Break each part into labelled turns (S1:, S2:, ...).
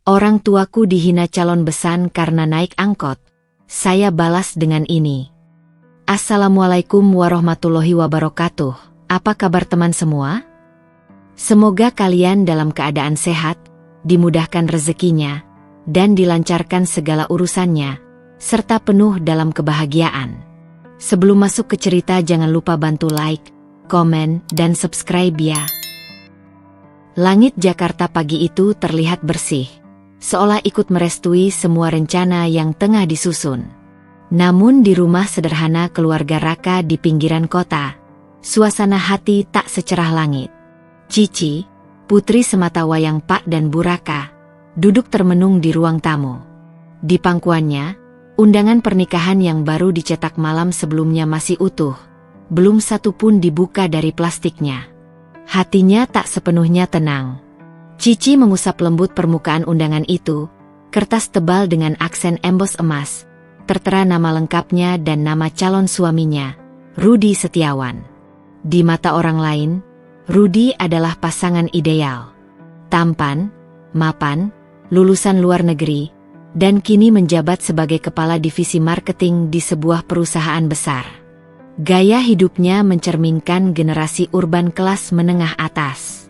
S1: Orang tuaku dihina calon besan karena naik angkot. Saya balas dengan ini. Assalamualaikum warahmatullahi wabarakatuh. Apa kabar teman semua? Semoga kalian dalam keadaan sehat, dimudahkan rezekinya, dan dilancarkan segala urusannya, serta penuh dalam kebahagiaan. Sebelum masuk ke cerita jangan lupa bantu like, komen, dan subscribe ya. Langit Jakarta pagi itu terlihat bersih, seolah ikut merestui semua rencana yang tengah disusun. Namun di rumah sederhana keluarga Raka di pinggiran kota, suasana hati tak secerah langit. Cici, putri sematawayang Pak dan Bu Raka, duduk termenung di ruang tamu. Di pangkuannya, undangan pernikahan yang baru dicetak malam sebelumnya masih utuh, belum satu pun dibuka dari plastiknya. Hatinya tak sepenuhnya tenang. Cici mengusap lembut permukaan undangan itu, kertas tebal dengan aksen embos emas, tertera nama lengkapnya dan nama calon suaminya, Rudi Setiawan. Di mata orang lain, Rudi adalah pasangan ideal. Tampan, mapan, lulusan luar negeri, dan kini menjabat sebagai kepala divisi marketing di sebuah perusahaan besar. Gaya hidupnya mencerminkan generasi urban kelas menengah atas.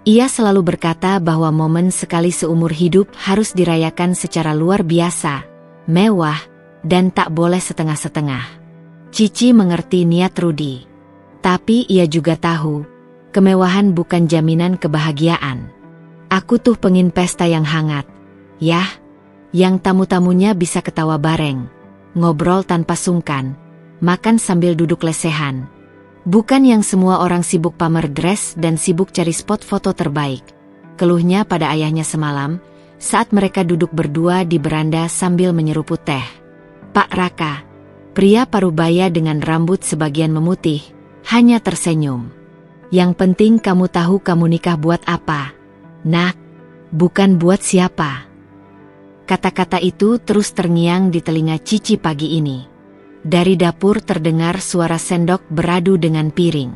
S1: Ia selalu berkata bahwa momen sekali seumur hidup harus dirayakan secara luar biasa, mewah, dan tak boleh setengah-setengah. Cici mengerti niat Rudi. Tapi ia juga tahu, kemewahan bukan jaminan kebahagiaan. Aku tuh pengin pesta yang hangat, yah, yang tamu-tamunya bisa ketawa bareng, ngobrol tanpa sungkan, makan sambil duduk lesehan. Bukan yang semua orang sibuk pamer dress dan sibuk cari spot foto terbaik. Keluhnya pada ayahnya semalam, saat mereka duduk berdua di beranda sambil menyeruput teh. Pak Raka, pria parubaya dengan rambut sebagian memutih, hanya tersenyum. Yang penting kamu tahu kamu nikah buat apa, nak, bukan buat siapa. Kata-kata itu terus terngiang di telinga Cici pagi ini. Dari dapur terdengar suara sendok beradu dengan piring.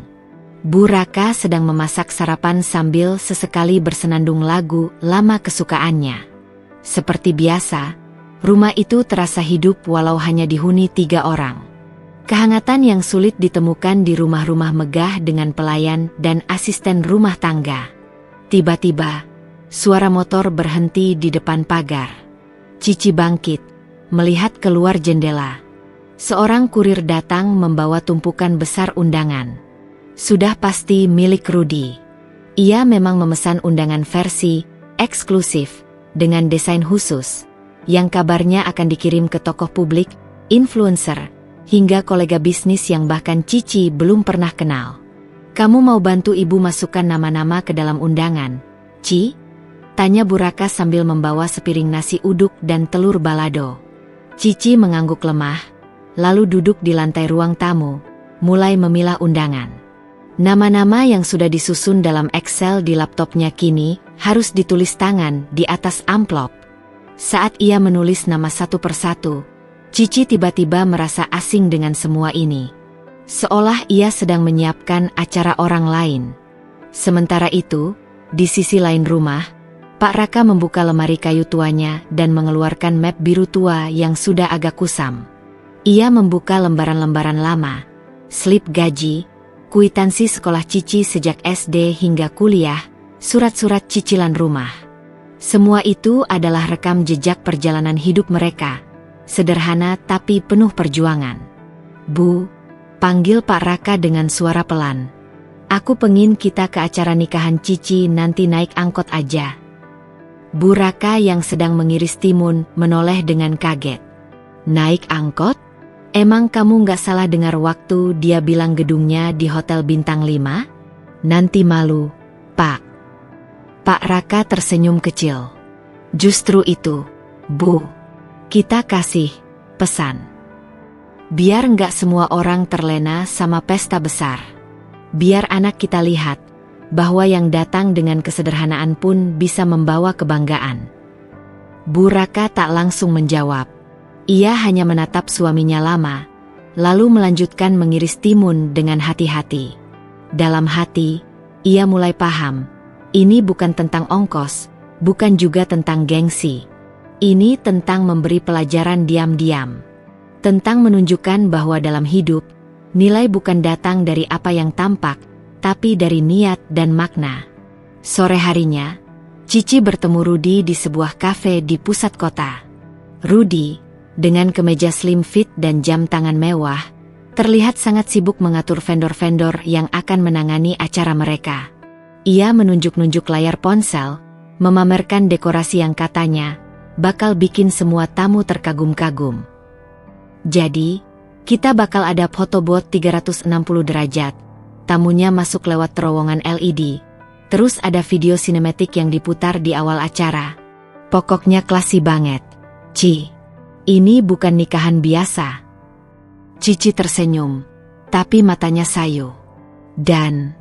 S1: Bu Raka sedang memasak sarapan sambil sesekali bersenandung lagu lama kesukaannya. Seperti biasa, rumah itu terasa hidup walau hanya dihuni 3 orang. Kehangatan yang sulit ditemukan di rumah-rumah megah dengan pelayan dan asisten rumah tangga. Tiba-tiba, suara motor berhenti di depan pagar. Cici bangkit, melihat keluar jendela. Seorang kurir datang membawa tumpukan besar undangan. Sudah pasti milik Rudi. Ia memang memesan undangan versi eksklusif dengan desain khusus, yang kabarnya akan dikirim ke tokoh publik, influencer, hingga kolega bisnis yang bahkan Cici belum pernah kenal. Kamu mau bantu ibu masukkan nama-nama ke dalam undangan, Ci? Tanya Bu Raka sambil membawa sepiring nasi uduk dan telur balado. Cici mengangguk lemah, lalu duduk di lantai ruang tamu, mulai memilah undangan. Nama-nama yang sudah disusun dalam Excel di laptopnya kini harus ditulis tangan di atas amplop. Saat ia menulis nama satu persatu, Cici tiba-tiba merasa asing dengan semua ini. Seolah ia sedang menyiapkan acara orang lain. Sementara itu, di sisi lain rumah, Pak Raka membuka lemari kayu tuanya dan mengeluarkan map biru tua yang sudah agak kusam. Ia membuka lembaran-lembaran lama, slip gaji, kwitansi sekolah Cici sejak SD hingga kuliah, surat-surat cicilan rumah. Semua itu adalah rekam jejak perjalanan hidup mereka, sederhana tapi penuh perjuangan. Bu, panggil Pak Raka dengan suara pelan. Aku pengin kita ke acara nikahan Cici nanti naik angkot aja. Bu Raka yang sedang mengiris timun menoleh dengan kaget. Naik angkot? Emang kamu nggak salah dengar waktu dia bilang gedungnya di Hotel Bintang 5? Nanti malu, Pak. Pak Raka tersenyum kecil. Justru itu, Bu. Kita kasih pesan. Biar nggak semua orang terlena sama pesta besar. Biar anak kita lihat bahwa yang datang dengan kesederhanaan pun bisa membawa kebanggaan. Bu Raka tak langsung menjawab. Ia hanya menatap suaminya lama, lalu melanjutkan mengiris timun dengan hati-hati. Dalam hati, ia mulai paham, ini bukan tentang ongkos, bukan juga tentang gengsi. Ini tentang memberi pelajaran diam-diam. Tentang menunjukkan bahwa dalam hidup, nilai bukan datang dari apa yang tampak, tapi dari niat dan makna. Sore harinya, Cici bertemu Rudy di sebuah kafe di pusat kota. Rudy, dengan kemeja slim fit dan jam tangan mewah, terlihat sangat sibuk mengatur vendor-vendor yang akan menangani acara mereka. Ia menunjuk-nunjuk layar ponsel, memamerkan dekorasi yang katanya bakal bikin semua tamu terkagum-kagum. Jadi, kita bakal ada photobooth 360 derajat, tamunya masuk lewat terowongan LED, terus ada video sinematik yang diputar di awal acara. Pokoknya klasi banget. Ci, ini bukan nikahan biasa. Cici tersenyum, tapi matanya sayu. Dan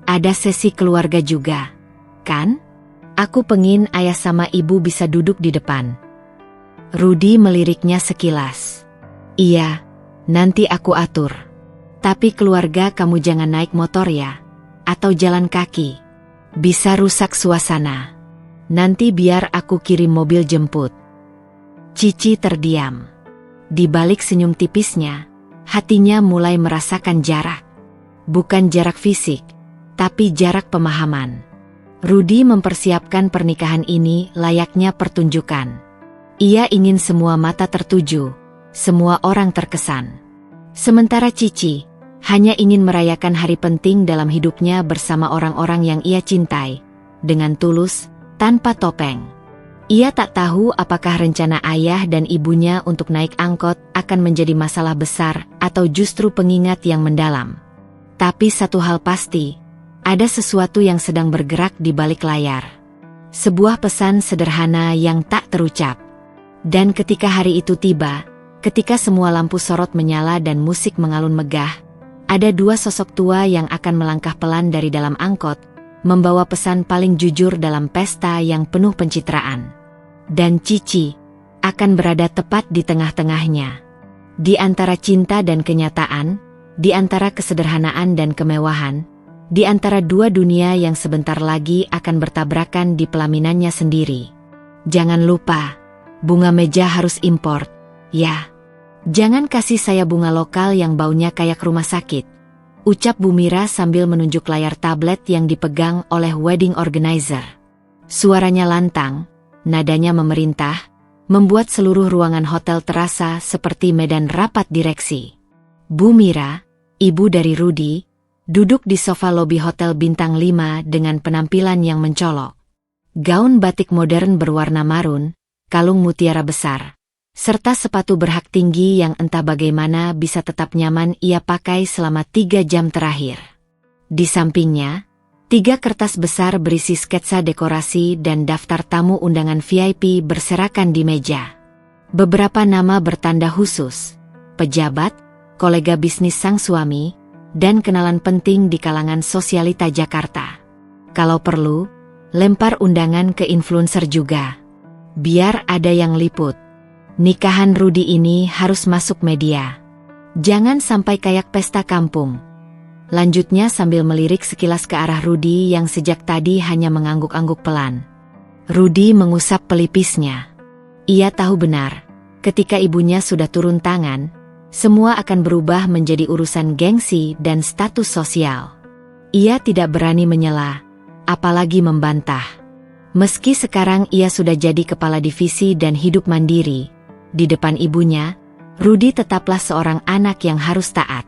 S1: ada sesi keluarga juga, kan? Aku pengin ayah sama ibu bisa duduk di depan. Rudy meliriknya sekilas. Iya, nanti aku atur. Tapi keluarga kamu jangan naik motor ya, atau jalan kaki. Bisa rusak suasana. Nanti biar aku kirim mobil jemput. Cici terdiam. Di balik senyum tipisnya, hatinya mulai merasakan jarak. Bukan jarak fisik, tapi jarak pemahaman. Rudy mempersiapkan pernikahan ini layaknya pertunjukan. Ia ingin semua mata tertuju, semua orang terkesan. Sementara Cici hanya ingin merayakan hari penting dalam hidupnya bersama orang-orang yang ia cintai, dengan tulus, tanpa topeng. Ia tak tahu apakah rencana ayah dan ibunya untuk naik angkot akan menjadi masalah besar atau justru pengingat yang mendalam. Tapi satu hal pasti, ada sesuatu yang sedang bergerak di balik layar. Sebuah pesan sederhana yang tak terucap. Dan ketika hari itu tiba, ketika semua lampu sorot menyala dan musik mengalun megah, ada dua sosok tua yang akan melangkah pelan dari dalam angkot, membawa pesan paling jujur dalam pesta yang penuh pencitraan. Dan Cici akan berada tepat di tengah-tengahnya. Di antara cinta dan kenyataan, di antara kesederhanaan dan kemewahan, di antara dua dunia yang sebentar lagi akan bertabrakan di pelaminannya sendiri. Jangan lupa, bunga meja harus import, ya. Jangan kasih saya bunga lokal yang baunya kayak rumah sakit, ucap Bu Mira sambil menunjuk layar tablet yang dipegang oleh wedding organizer. Suaranya lantang, nadanya memerintah, membuat seluruh ruangan hotel terasa seperti medan rapat direksi. Bu Mira, ibu dari Rudy, duduk di sofa lobi hotel bintang 5 dengan penampilan yang mencolok. Gaun batik modern berwarna marun, kalung mutiara besar, serta sepatu berhak tinggi yang entah bagaimana bisa tetap nyaman ia pakai selama 3 jam terakhir. Di sampingnya, 3 kertas besar berisi sketsa dekorasi dan daftar tamu undangan VIP berserakan di meja. Beberapa nama bertanda khusus, pejabat, kolega bisnis sang suami, dan kenalan penting di kalangan sosialita Jakarta. Kalau perlu, lempar undangan ke influencer juga. Biar ada yang liput. Nikahan Rudy ini harus masuk media. Jangan sampai kayak pesta kampung. Lanjutnya sambil melirik sekilas ke arah Rudy yang sejak tadi hanya mengangguk-angguk pelan. Rudy mengusap pelipisnya. Ia tahu benar, ketika ibunya sudah turun tangan, semua akan berubah menjadi urusan gengsi dan status sosial. Ia tidak berani menyela, apalagi membantah. Meski sekarang ia sudah jadi kepala divisi dan hidup mandiri, di depan ibunya, Rudy tetaplah seorang anak yang harus taat.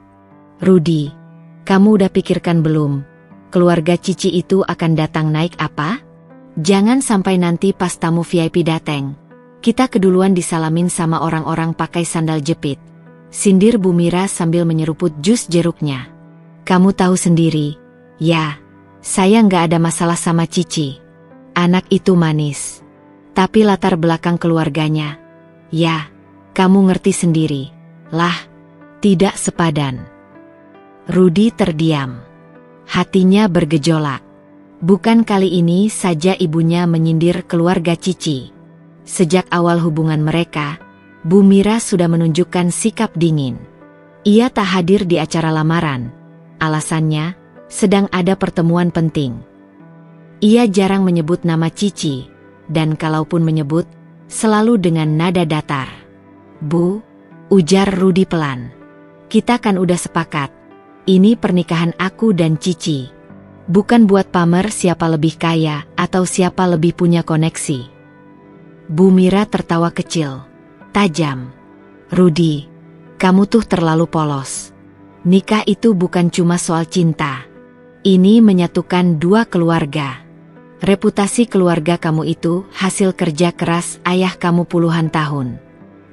S1: Rudy, kamu udah pikirkan belum? Keluarga Cici itu akan datang naik apa? Jangan sampai nanti pas tamu VIP dateng, kita keduluan disalamin sama orang-orang pakai sandal jepit. Sindir Bu Mira sambil menyeruput jus jeruknya. Kamu tahu sendiri, ya, saya nggak ada masalah sama Cici. Anak itu manis. Tapi latar belakang keluarganya, ya, kamu ngerti sendiri, lah, tidak sepadan. Rudy terdiam. Hatinya bergejolak. Bukan kali ini saja ibunya menyindir keluarga Cici. Sejak awal hubungan mereka, Bu Mira sudah menunjukkan sikap dingin. Ia tak hadir di acara lamaran. Alasannya, sedang ada pertemuan penting. Ia jarang menyebut nama Cici, dan kalaupun menyebut, selalu dengan nada datar. "Bu," ujar Rudi pelan. "Kita kan udah sepakat. Ini pernikahan aku dan Cici. Bukan buat pamer siapa lebih kaya atau siapa lebih punya koneksi." Bu Mira tertawa kecil, tajam. "Rudi, kamu tuh terlalu polos. Nikah itu bukan cuma soal cinta. Ini menyatukan dua keluarga. Reputasi keluarga kamu itu hasil kerja keras ayah kamu puluhan tahun.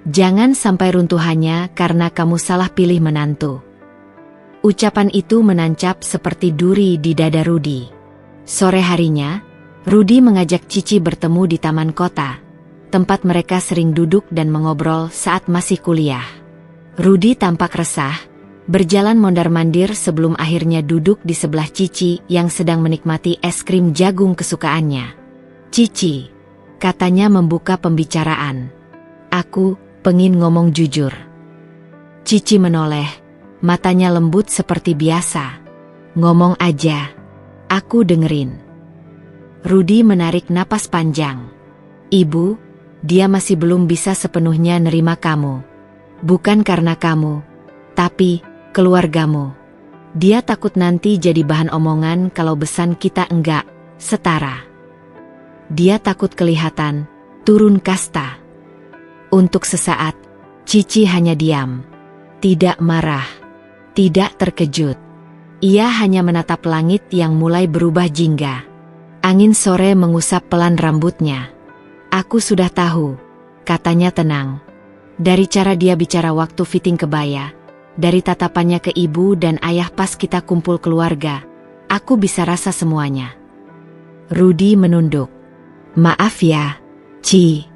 S1: Jangan sampai runtuh hanya karena kamu salah pilih menantu." Ucapan itu menancap seperti duri di dada Rudi. Sore harinya, Rudi mengajak Cici bertemu di taman kota, tempat mereka sering duduk dan mengobrol saat masih kuliah. Rudi tampak resah, berjalan mondar-mandir sebelum akhirnya duduk di sebelah Cici yang sedang menikmati es krim jagung kesukaannya. "Cici," katanya membuka pembicaraan. "Aku pengin ngomong jujur." Cici menoleh, matanya lembut seperti biasa. "Ngomong aja, aku dengerin." Rudi menarik napas panjang. "Ibu, dia masih belum bisa sepenuhnya nerima kamu. Bukan karena kamu, tapi keluargamu. Dia takut nanti jadi bahan omongan kalau besan kita enggak setara. Dia takut kelihatan turun kasta." Untuk sesaat, Cici hanya diam. Tidak marah, tidak terkejut. Ia hanya menatap langit yang mulai berubah jingga. Angin sore mengusap pelan rambutnya. "Aku sudah tahu," katanya tenang. Dari cara dia bicara waktu fitting kebaya, dari tatapannya ke ibu dan ayah pas kita kumpul keluarga, aku bisa rasa semuanya. Rudi menunduk. "Maaf ya, Ci.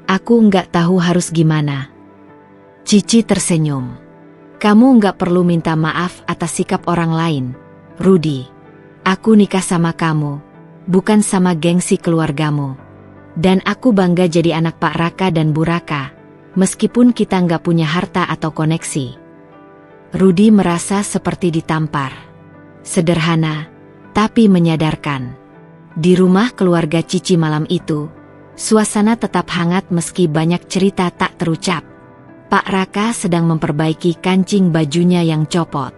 S1: Aku nggak tahu harus gimana." Cici tersenyum. "Kamu nggak perlu minta maaf atas sikap orang lain, Rudi. Aku nikah sama kamu, bukan sama gengsi keluargamu. Dan aku bangga jadi anak Pak Raka dan Bu Raka, meskipun kita nggak punya harta atau koneksi." Rudi merasa seperti ditampar. Sederhana, tapi menyadarkan. Di rumah keluarga Cici malam itu, suasana tetap hangat meski banyak cerita tak terucap. Pak Raka sedang memperbaiki kancing bajunya yang copot.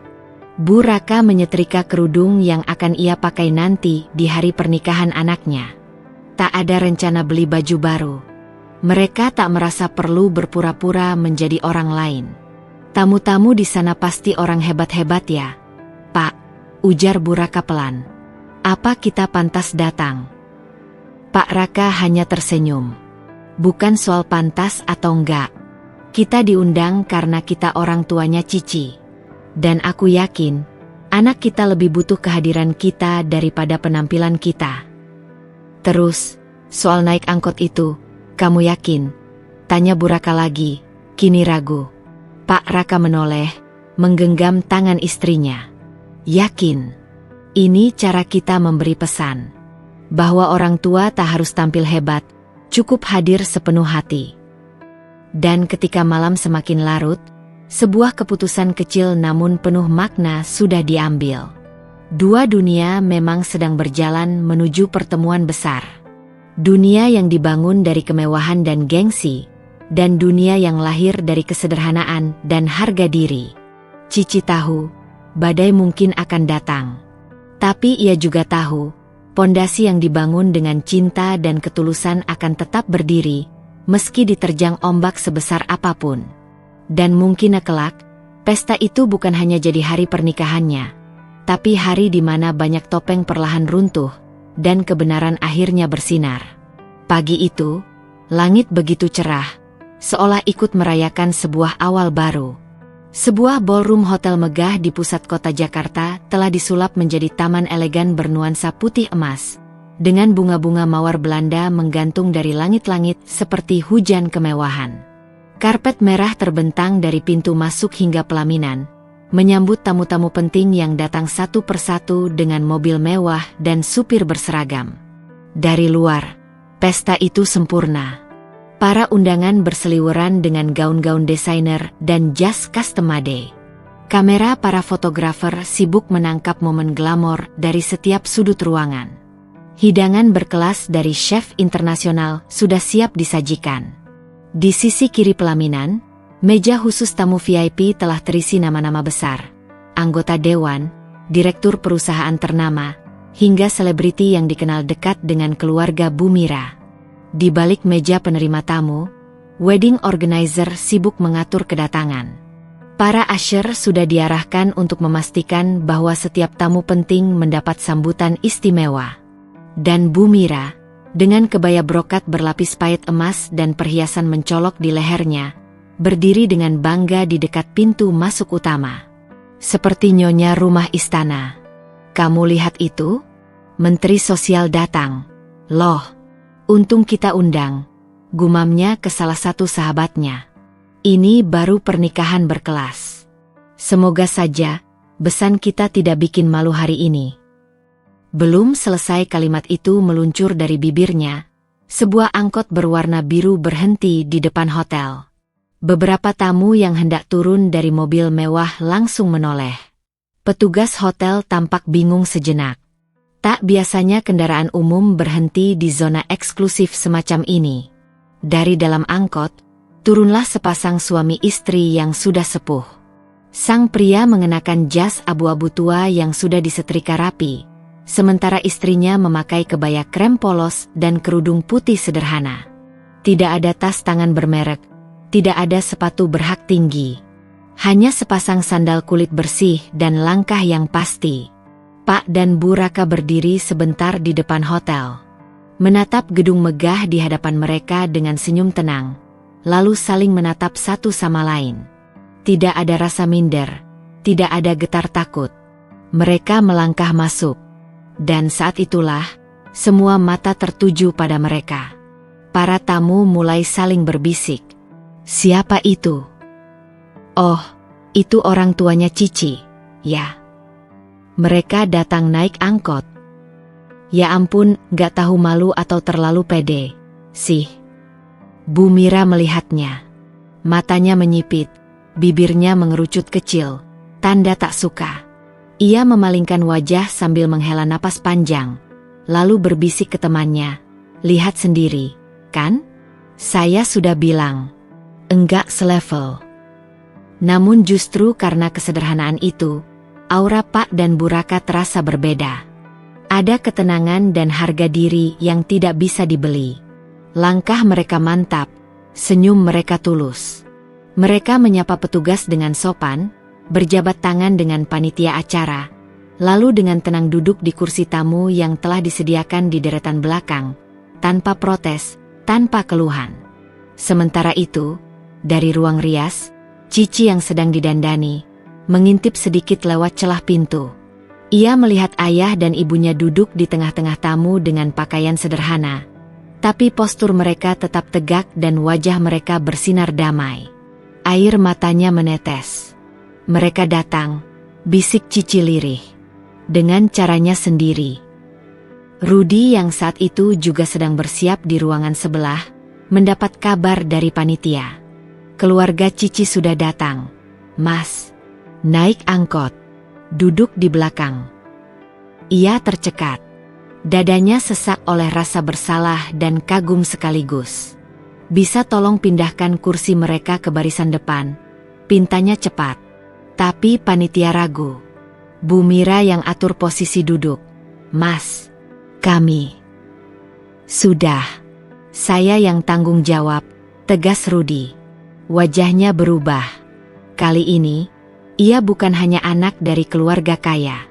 S1: Bu Raka menyetrika kerudung yang akan ia pakai nanti di hari pernikahan anaknya. Tak ada rencana beli baju baru. Mereka tak merasa perlu berpura-pura menjadi orang lain. "Tamu-tamu di sana pasti orang hebat-hebat ya, Pak," ujar Bu Raka pelan. "Apa kita pantas datang?" Pak Raka hanya tersenyum. "Bukan soal pantas atau enggak. Kita diundang karena kita orang tuanya Cici. Dan aku yakin, anak kita lebih butuh kehadiran kita daripada penampilan kita." "Terus, soal naik angkot itu, kamu yakin?" tanya Bu Raka lagi, kini ragu. Pak Raka menoleh, menggenggam tangan istrinya. "Yakin. Ini cara kita memberi pesan. Bahwa orang tua tak harus tampil hebat, cukup hadir sepenuh hati." Dan ketika malam semakin larut, sebuah keputusan kecil namun penuh makna sudah diambil. Dua dunia memang sedang berjalan menuju pertemuan besar. Dunia yang dibangun dari kemewahan dan gengsi, dan dunia yang lahir dari kesederhanaan dan harga diri. Cici tahu, badai mungkin akan datang. Tapi ia juga tahu, pondasi yang dibangun dengan cinta dan ketulusan akan tetap berdiri, meski diterjang ombak sebesar apapun. Dan mungkin kelak, pesta itu bukan hanya jadi hari pernikahannya, tapi hari di mana banyak topeng perlahan runtuh, dan kebenaran akhirnya bersinar. Pagi itu, langit begitu cerah, seolah ikut merayakan sebuah awal baru. Sebuah ballroom hotel megah di pusat kota Jakarta telah disulap menjadi taman elegan bernuansa putih emas, dengan bunga-bunga mawar Belanda menggantung dari langit-langit seperti hujan kemewahan. Karpet merah terbentang dari pintu masuk hingga pelaminan, menyambut tamu-tamu penting yang datang satu persatu dengan mobil mewah dan supir berseragam. Dari luar, pesta itu sempurna. Para undangan berseliweran dengan gaun-gaun desainer dan jas custom made. Kamera para fotografer sibuk menangkap momen glamor dari setiap sudut ruangan. Hidangan berkelas dari chef internasional sudah siap disajikan. Di sisi kiri pelaminan, meja khusus tamu VIP telah terisi nama-nama besar, anggota dewan, direktur perusahaan ternama, hingga selebriti yang dikenal dekat dengan keluarga Bu Mira. Di balik meja penerima tamu, wedding organizer sibuk mengatur kedatangan. Para usher sudah diarahkan untuk memastikan bahwa setiap tamu penting mendapat sambutan istimewa. Dan Bu Mira, dengan kebaya brokat berlapis pait emas dan perhiasan mencolok di lehernya, berdiri dengan bangga di dekat pintu masuk utama. Seperti nyonya rumah istana. Kamu lihat itu? Menteri Sosial datang. Loh, untung kita undang. Gumamnya ke salah satu sahabatnya. Ini baru pernikahan berkelas. Semoga saja, besan kita tidak bikin malu hari ini. Belum selesai kalimat itu meluncur dari bibirnya, sebuah angkot berwarna biru berhenti di depan hotel. Beberapa tamu yang hendak turun dari mobil mewah langsung menoleh. Petugas hotel tampak bingung sejenak. Tak biasanya kendaraan umum berhenti di zona eksklusif semacam ini. Dari dalam angkot, turunlah sepasang suami istri yang sudah sepuh. Sang pria mengenakan jas abu-abu tua yang sudah disetrika rapi, sementara istrinya memakai kebaya krem polos dan kerudung putih sederhana. Tidak ada tas tangan bermerek, tidak ada sepatu berhak tinggi. Hanya sepasang sandal kulit bersih dan langkah yang pasti. Pak dan Bu Raka berdiri sebentar di depan hotel. Menatap gedung megah di hadapan mereka dengan senyum tenang, lalu saling menatap satu sama lain. Tidak ada rasa minder, tidak ada getar takut. Mereka melangkah masuk. Dan saat itulah, semua mata tertuju pada mereka. Para tamu mulai saling berbisik. Siapa itu? Oh, itu orang tuanya Cici, ya. Mereka datang naik angkot. Ya ampun, gak tahu malu atau terlalu pede, sih. Bu Mira melihatnya. Matanya menyipit, bibirnya mengerucut kecil, tanda tak suka. Ia memalingkan wajah sambil menghela napas panjang, lalu berbisik ke temannya, lihat sendiri, kan? Saya sudah bilang, enggak selevel. Namun justru karena kesederhanaan itu, aura Pak dan Bu Raka terasa berbeda. Ada ketenangan dan harga diri yang tidak bisa dibeli. Langkah mereka mantap, senyum mereka tulus. Mereka menyapa petugas dengan sopan, berjabat tangan dengan panitia acara, lalu dengan tenang duduk di kursi tamu yang telah disediakan di deretan belakang, tanpa protes, tanpa keluhan. Sementara itu, dari ruang rias, Cici yang sedang didandani, mengintip sedikit lewat celah pintu. Ia melihat ayah dan ibunya duduk di tengah-tengah tamu dengan pakaian sederhana, tapi postur mereka tetap tegak dan wajah mereka bersinar damai. Air matanya menetes. Mereka datang, bisik Cici lirih, dengan caranya sendiri. Rudi yang saat itu juga sedang bersiap di ruangan sebelah, mendapat kabar dari panitia. Keluarga Cici sudah datang. Mas, naik angkot, duduk di belakang. Ia tercekat. Dadanya sesak oleh rasa bersalah dan kagum sekaligus. Bisa tolong pindahkan kursi mereka ke barisan depan? Pintanya cepat. Tapi panitia ragu. Bu Mira yang atur posisi duduk. Mas, kami. Sudah. Saya yang tanggung jawab, tegas Rudi. Wajahnya berubah. Kali ini, ia bukan hanya anak dari keluarga kaya.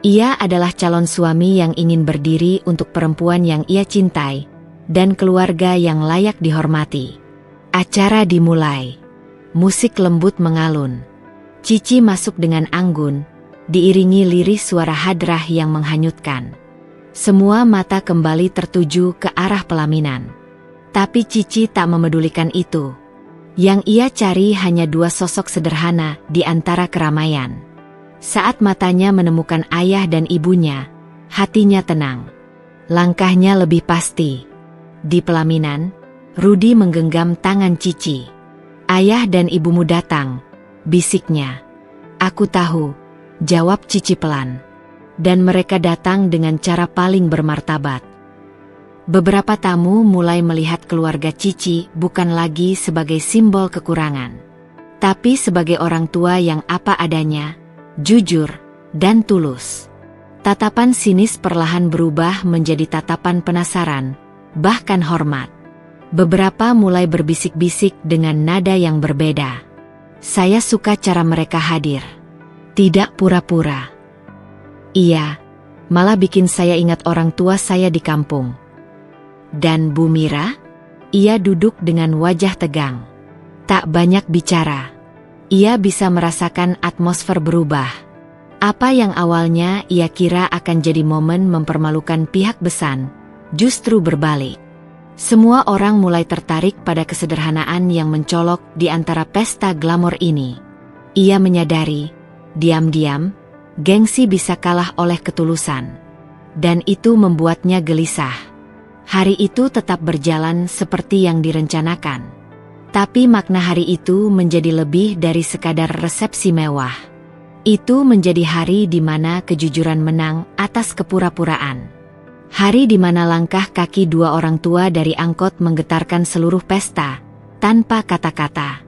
S1: Ia adalah calon suami yang ingin berdiri untuk perempuan yang ia cintai, dan keluarga yang layak dihormati. Acara dimulai. Musik lembut mengalun. Cici masuk dengan anggun, diiringi lirih suara hadrah yang menghanyutkan. Semua mata kembali tertuju ke arah pelaminan. Tapi Cici tak memedulikan itu. Yang ia cari hanya dua sosok sederhana di antara keramaian. Saat matanya menemukan ayah dan ibunya, hatinya tenang. Langkahnya lebih pasti. Di pelaminan, Rudi menggenggam tangan Cici. Ayah dan ibumu datang. Bisiknya. Aku tahu, jawab Cici pelan. dan mereka datang dengan cara paling bermartabat. Beberapa tamu mulai melihat keluarga Cici bukan lagi sebagai simbol kekurangan, tapi sebagai orang tua yang apa adanya, jujur, dan tulus. Tatapan sinis perlahan berubah menjadi tatapan penasaran, bahkan hormat. Beberapa mulai berbisik-bisik dengan nada yang berbeda. Saya suka cara mereka hadir. Tidak pura-pura. Iya, malah bikin saya ingat orang tua saya di kampung. Dan Bu Mira? Ia duduk dengan wajah tegang. Tak banyak bicara. Ia bisa merasakan atmosfer berubah. Apa yang awalnya ia kira akan jadi momen mempermalukan pihak besan, justru berbalik. Semua orang mulai tertarik pada kesederhanaan yang mencolok di antara pesta glamor ini. Ia menyadari, diam-diam, gengsi bisa kalah oleh ketulusan. Dan itu membuatnya gelisah. Hari itu tetap berjalan seperti yang direncanakan. Tapi makna hari itu menjadi lebih dari sekadar resepsi mewah. Itu menjadi hari di mana kejujuran menang atas kepura-puraan. Hari di mana langkah kaki dua orang tua dari angkot menggetarkan seluruh pesta, tanpa kata-kata.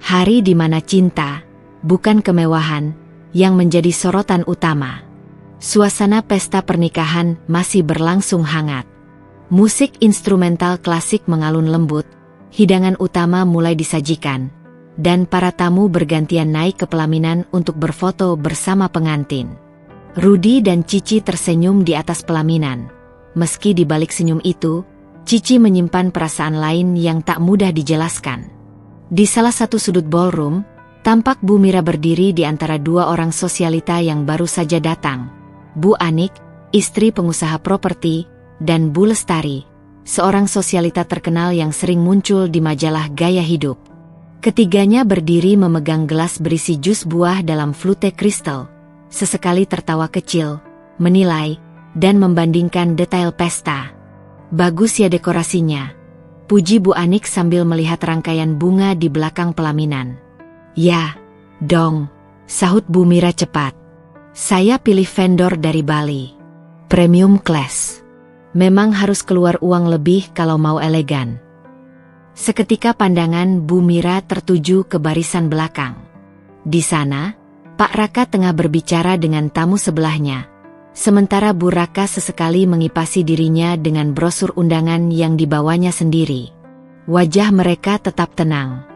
S1: Hari di mana cinta, bukan kemewahan, yang menjadi sorotan utama. Suasana pesta pernikahan masih berlangsung hangat. Musik instrumental klasik mengalun lembut, hidangan utama mulai disajikan, dan para tamu bergantian naik ke pelaminan untuk berfoto bersama pengantin. Rudi dan Cici tersenyum di atas pelaminan. Meski di balik senyum itu, Cici menyimpan perasaan lain yang tak mudah dijelaskan. Di salah satu sudut ballroom, tampak Bu Mira berdiri di antara dua orang sosialita yang baru saja datang. Bu Anik, istri pengusaha properti, dan Bu Lestari, seorang sosialita terkenal yang sering muncul di majalah gaya hidup. Ketiganya berdiri memegang gelas berisi jus buah dalam flute kristal, sesekali tertawa kecil, menilai, dan membandingkan detail pesta. Bagus ya dekorasinya, puji Bu Anik sambil melihat rangkaian bunga di belakang pelaminan. Ya, dong, sahut Bu Mira cepat. Saya pilih vendor dari Bali. Premium class. Memang harus keluar uang lebih kalau mau elegan. Seketika pandangan Bu Mira tertuju ke barisan belakang. Di sana, Pak Raka tengah berbicara dengan tamu sebelahnya. Sementara Bu Raka sesekali mengipasi dirinya dengan brosur undangan yang dibawanya sendiri. Wajah mereka tetap tenang.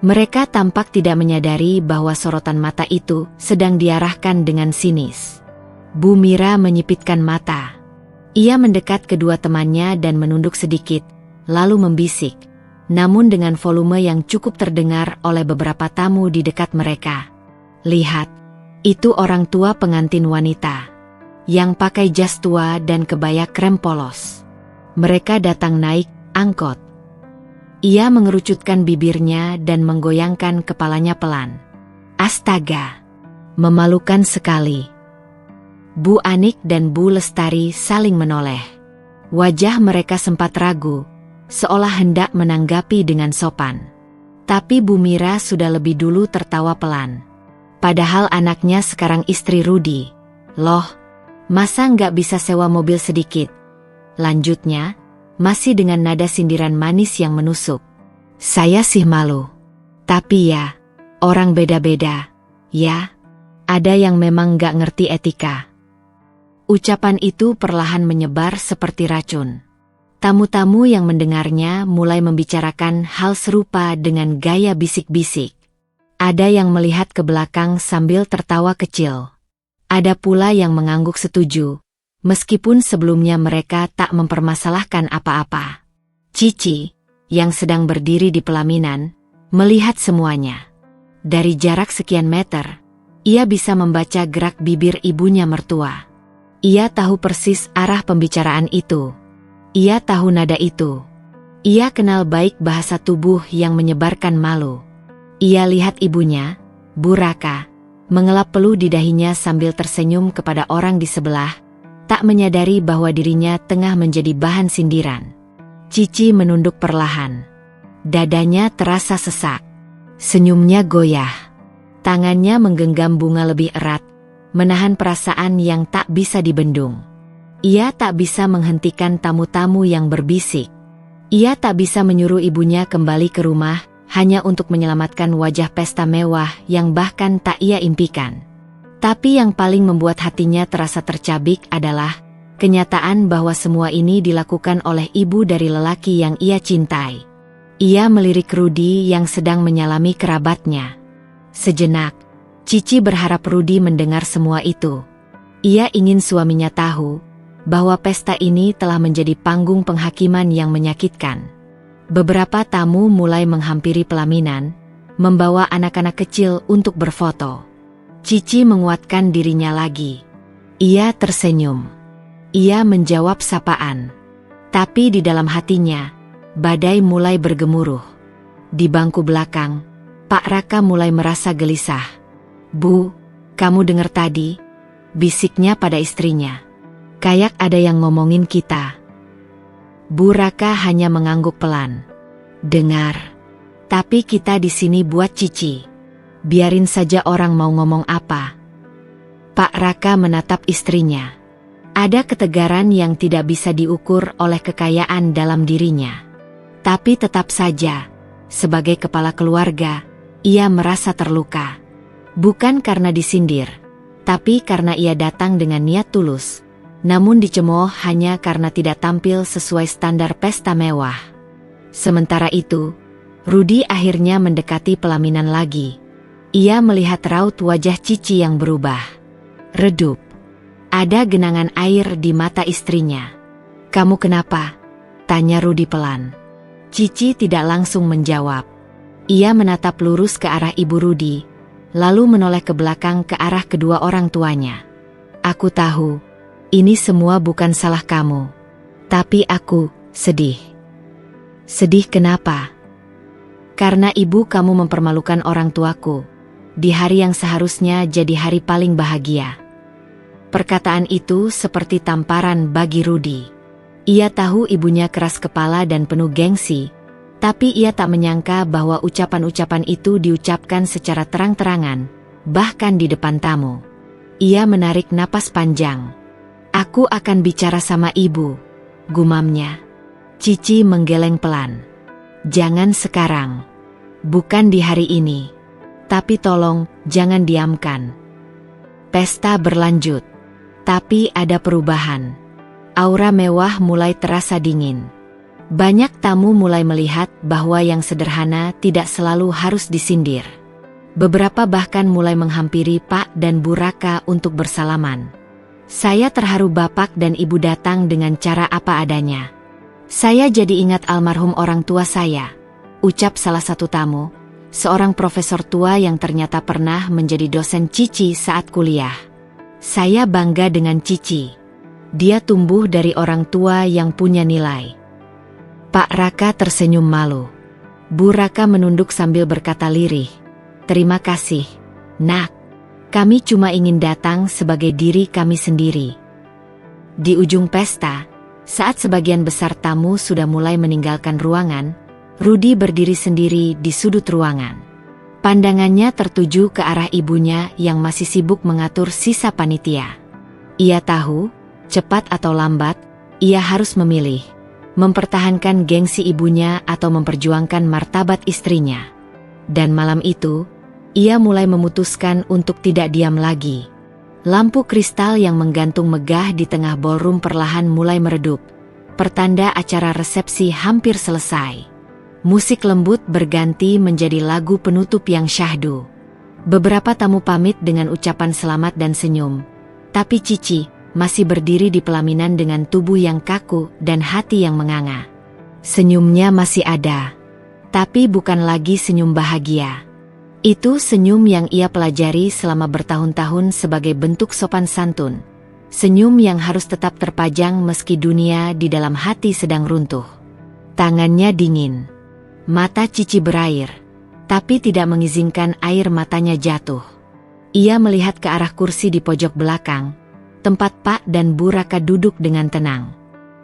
S1: Mereka tampak tidak menyadari bahwa sorotan mata itu sedang diarahkan dengan sinis. Bu Mira menyipitkan mata. Ia mendekat kedua temannya dan menunduk sedikit, lalu membisik, namun dengan volume yang cukup terdengar oleh beberapa tamu di dekat mereka. Lihat, itu orang tua pengantin wanita, yang pakai jas tua dan kebaya krem polos. Mereka datang naik angkot. Ia mengerucutkan bibirnya dan menggoyangkan kepalanya pelan. Astaga, memalukan sekali. Bu Anik dan Bu Lestari saling menoleh. Wajah mereka sempat ragu, seolah hendak menanggapi dengan sopan. Tapi Bu Mira sudah lebih dulu tertawa pelan. Padahal anaknya sekarang istri Rudi. Loh, masa nggak bisa sewa mobil sedikit? Lanjutnya, masih dengan nada sindiran manis yang menusuk. Saya sih malu. Tapi ya, orang beda-beda. Ya, ada yang memang nggak ngerti etika. Ucapan itu perlahan menyebar seperti racun. Tamu-tamu yang mendengarnya mulai membicarakan hal serupa dengan gaya bisik-bisik. Ada yang melihat ke belakang sambil tertawa kecil. Ada pula yang mengangguk setuju, meskipun sebelumnya mereka tak mempermasalahkan apa-apa. Cici, yang sedang berdiri di pelaminan, melihat semuanya. Dari jarak sekian meter, ia bisa membaca gerak bibir ibunya mertua. Ia tahu persis arah pembicaraan itu. Ia tahu nada itu. Ia kenal baik bahasa tubuh yang menyebarkan malu. Ia lihat ibunya, Bu Raka, mengelap peluh di dahinya sambil tersenyum kepada orang di sebelah, tak menyadari bahwa dirinya tengah menjadi bahan sindiran. Cici menunduk perlahan. Dadanya terasa sesak. Senyumnya goyah. Tangannya menggenggam bunga lebih erat, menahan perasaan yang tak bisa dibendung. Ia tak bisa menghentikan tamu-tamu yang berbisik. Ia tak bisa menyuruh ibunya kembali ke rumah hanya untuk menyelamatkan wajah pesta mewah yang bahkan tak ia impikan. Tapi yang paling membuat hatinya terasa tercabik adalah kenyataan bahwa semua ini dilakukan oleh ibu dari lelaki yang ia cintai. Ia melirik Rudy yang sedang menyalami kerabatnya. Sejenak, Cici berharap Rudy mendengar semua itu. Ia ingin suaminya tahu bahwa pesta ini telah menjadi panggung penghakiman yang menyakitkan. Beberapa tamu mulai menghampiri pelaminan, membawa anak-anak kecil untuk berfoto. Cici menguatkan dirinya lagi. Ia tersenyum. Ia menjawab sapaan. Tapi di dalam hatinya, badai mulai bergemuruh. Di bangku belakang, Pak Raka mulai merasa gelisah. "Bu, kamu dengar tadi?" bisiknya pada istrinya. "Kayak ada yang ngomongin kita." Bu Raka hanya mengangguk pelan. "Dengar. Tapi kita di sini buat Cici. Biarin saja orang mau ngomong apa." Pak Raka menatap istrinya. Ada ketegaran yang tidak bisa diukur oleh kekayaan dalam dirinya. Tapi tetap saja, sebagai kepala keluarga, ia merasa terluka. Bukan karena disindir, tapi karena ia datang dengan niat tulus. Namun dicemooh hanya karena tidak tampil sesuai standar pesta mewah. Sementara itu, Rudy akhirnya mendekati pelaminan lagi. Ia melihat raut wajah Cici yang berubah. Redup. Ada genangan air di mata istrinya. "Kamu kenapa?" tanya Rudy pelan. Cici tidak langsung menjawab. Ia menatap lurus ke arah ibu Rudy, lalu menoleh ke belakang ke arah kedua orang tuanya. "Aku tahu. Ini semua bukan salah kamu. Tapi aku sedih." "Sedih kenapa?" "Karena ibu kamu mempermalukan orang tuaku di hari yang seharusnya jadi hari paling bahagia." Perkataan itu seperti tamparan bagi Rudy. Ia tahu ibunya keras kepala dan penuh gengsi, tapi ia tak menyangka bahwa ucapan-ucapan itu diucapkan secara terang-terangan, bahkan di depan tamu. Ia menarik napas panjang. "Aku akan bicara sama ibu," gumamnya. Cici menggeleng pelan. "Jangan sekarang. Bukan di hari ini. Tapi tolong, jangan diamkan." Pesta berlanjut. Tapi ada perubahan. Aura mewah mulai terasa dingin. Banyak tamu mulai melihat bahwa yang sederhana tidak selalu harus disindir. Beberapa bahkan mulai menghampiri Pak dan Bu Raka untuk bersalaman. "Saya terharu Bapak dan Ibu datang dengan cara apa adanya. Saya jadi ingat almarhum orang tua saya," ucap salah satu tamu, seorang profesor tua yang ternyata pernah menjadi dosen Cici saat kuliah. "Saya bangga dengan Cici. Dia tumbuh dari orang tua yang punya nilai." Pak Raka tersenyum malu. Bu Raka menunduk sambil berkata lirih, "Terima kasih, Nak. Kami cuma ingin datang sebagai diri kami sendiri." Di ujung pesta, saat sebagian besar tamu sudah mulai meninggalkan ruangan, Rudy berdiri sendiri di sudut ruangan. Pandangannya tertuju ke arah ibunya yang masih sibuk mengatur sisa panitia. Ia tahu, cepat atau lambat, ia harus memilih, mempertahankan gengsi ibunya atau memperjuangkan martabat istrinya. Dan malam itu, ia mulai memutuskan untuk tidak diam lagi. Lampu kristal yang menggantung megah di tengah ballroom perlahan mulai meredup. Pertanda acara resepsi hampir selesai. Musik lembut berganti menjadi lagu penutup yang syahdu. Beberapa tamu pamit dengan ucapan selamat dan senyum. Tapi Cici masih berdiri di pelaminan dengan tubuh yang kaku dan hati yang menganga. Senyumnya masih ada, tapi bukan lagi senyum bahagia. Itu senyum yang ia pelajari selama bertahun-tahun sebagai bentuk sopan santun. Senyum yang harus tetap terpajang meski dunia di dalam hati sedang runtuh. Tangannya dingin. Mata Cici berair, tapi tidak mengizinkan air matanya jatuh. Ia melihat ke arah kursi di pojok belakang, tempat Pak dan Bu Raka duduk dengan tenang.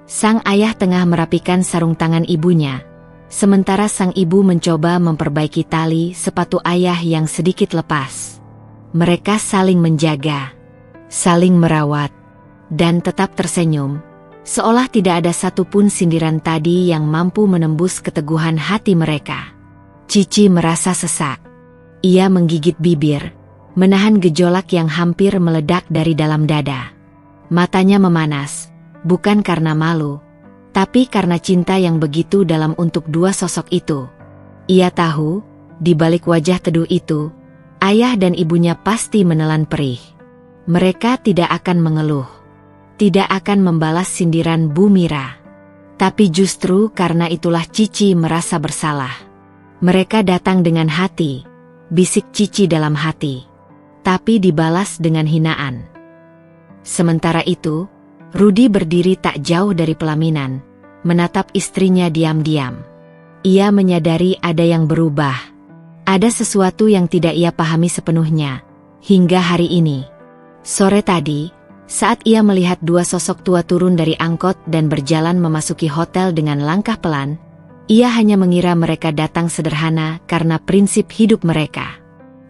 S1: Sang ayah tengah merapikan sarung tangan ibunya, sementara sang ibu mencoba memperbaiki tali sepatu ayah yang sedikit lepas. Mereka saling menjaga. saling merawat, dan tetap tersenyum, seolah tidak ada satupun sindiran tadi yang mampu menembus keteguhan hati mereka. Cici merasa sesak. Ia menggigit bibir, menahan gejolak yang hampir meledak dari dalam dada. Matanya memanas, bukan karena malu, tapi karena cinta yang begitu dalam untuk dua sosok itu. Ia tahu, di balik wajah teduh itu, ayah dan ibunya pasti menelan perih. Mereka tidak akan mengeluh, tidak akan membalas sindiran Bu Mira. Tapi justru karena itulah Cici merasa bersalah. Mereka datang dengan hati, bisik Cici dalam hati, tapi dibalas dengan hinaan. Sementara itu, Rudi berdiri tak jauh dari pelaminan, menatap istrinya diam-diam. Ia menyadari ada yang berubah. Ada sesuatu yang tidak ia pahami sepenuhnya, hingga hari ini. Sore tadi, saat ia melihat dua sosok tua turun dari angkot dan berjalan memasuki hotel dengan langkah pelan, ia hanya mengira mereka datang sederhana karena prinsip hidup mereka.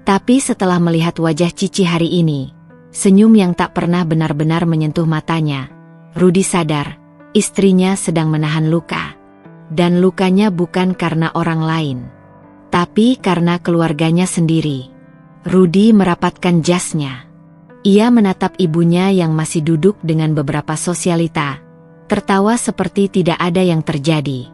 S1: Tapi setelah melihat wajah Cici hari ini, senyum yang tak pernah benar-benar menyentuh matanya, Rudi sadar, istrinya sedang menahan luka. Dan lukanya bukan karena orang lain, tapi karena keluarganya sendiri. Rudi merapatkan jasnya. Ia menatap ibunya yang masih duduk dengan beberapa sosialita, tertawa seperti tidak ada yang terjadi.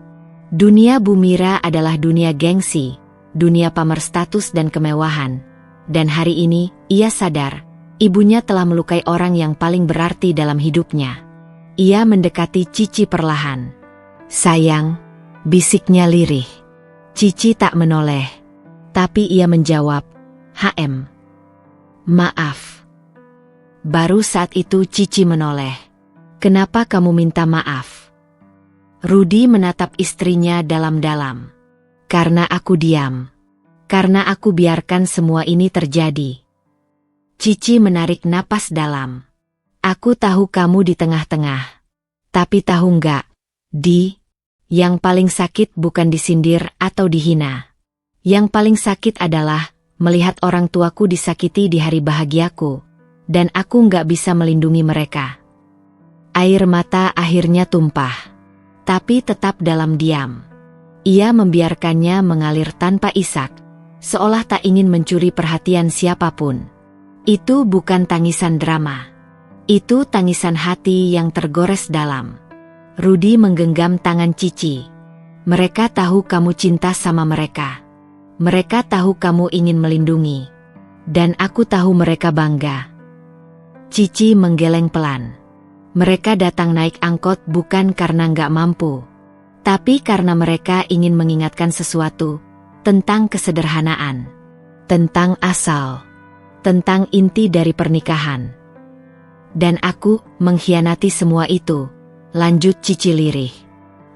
S1: Dunia Bu Mira adalah dunia gengsi, dunia pamer status dan kemewahan. Dan hari ini, ia sadar, ibunya telah melukai orang yang paling berarti dalam hidupnya. Ia mendekati Cici perlahan. "Sayang," bisiknya lirih. Cici tak menoleh, tapi ia menjawab, "HM. Maaf." Baru saat itu Cici menoleh. "Kenapa kamu minta maaf?" Rudi menatap istrinya dalam-dalam. "Karena aku diam. Karena aku biarkan semua ini terjadi." Cici menarik napas dalam. "Aku tahu kamu di tengah-tengah. Tapi tahu nggak, Di, yang paling sakit bukan disindir atau dihina. Yang paling sakit adalah melihat orang tuaku disakiti di hari bahagiaku, dan aku nggak bisa melindungi mereka." Air mata akhirnya tumpah, tapi tetap dalam diam. Ia membiarkannya mengalir tanpa isak, seolah tak ingin mencuri perhatian siapapun. Itu bukan tangisan drama. Itu tangisan hati yang tergores dalam. Rudi menggenggam tangan Cici. "Mereka tahu kamu cinta sama mereka. Mereka tahu kamu ingin melindungi. Dan aku tahu mereka bangga." Cici menggeleng pelan. Mereka datang naik angkot bukan karena nggak mampu, tapi karena mereka ingin mengingatkan sesuatu tentang kesederhanaan, tentang asal, tentang inti dari pernikahan. "Dan aku mengkhianati semua itu," lanjut Cici lirih.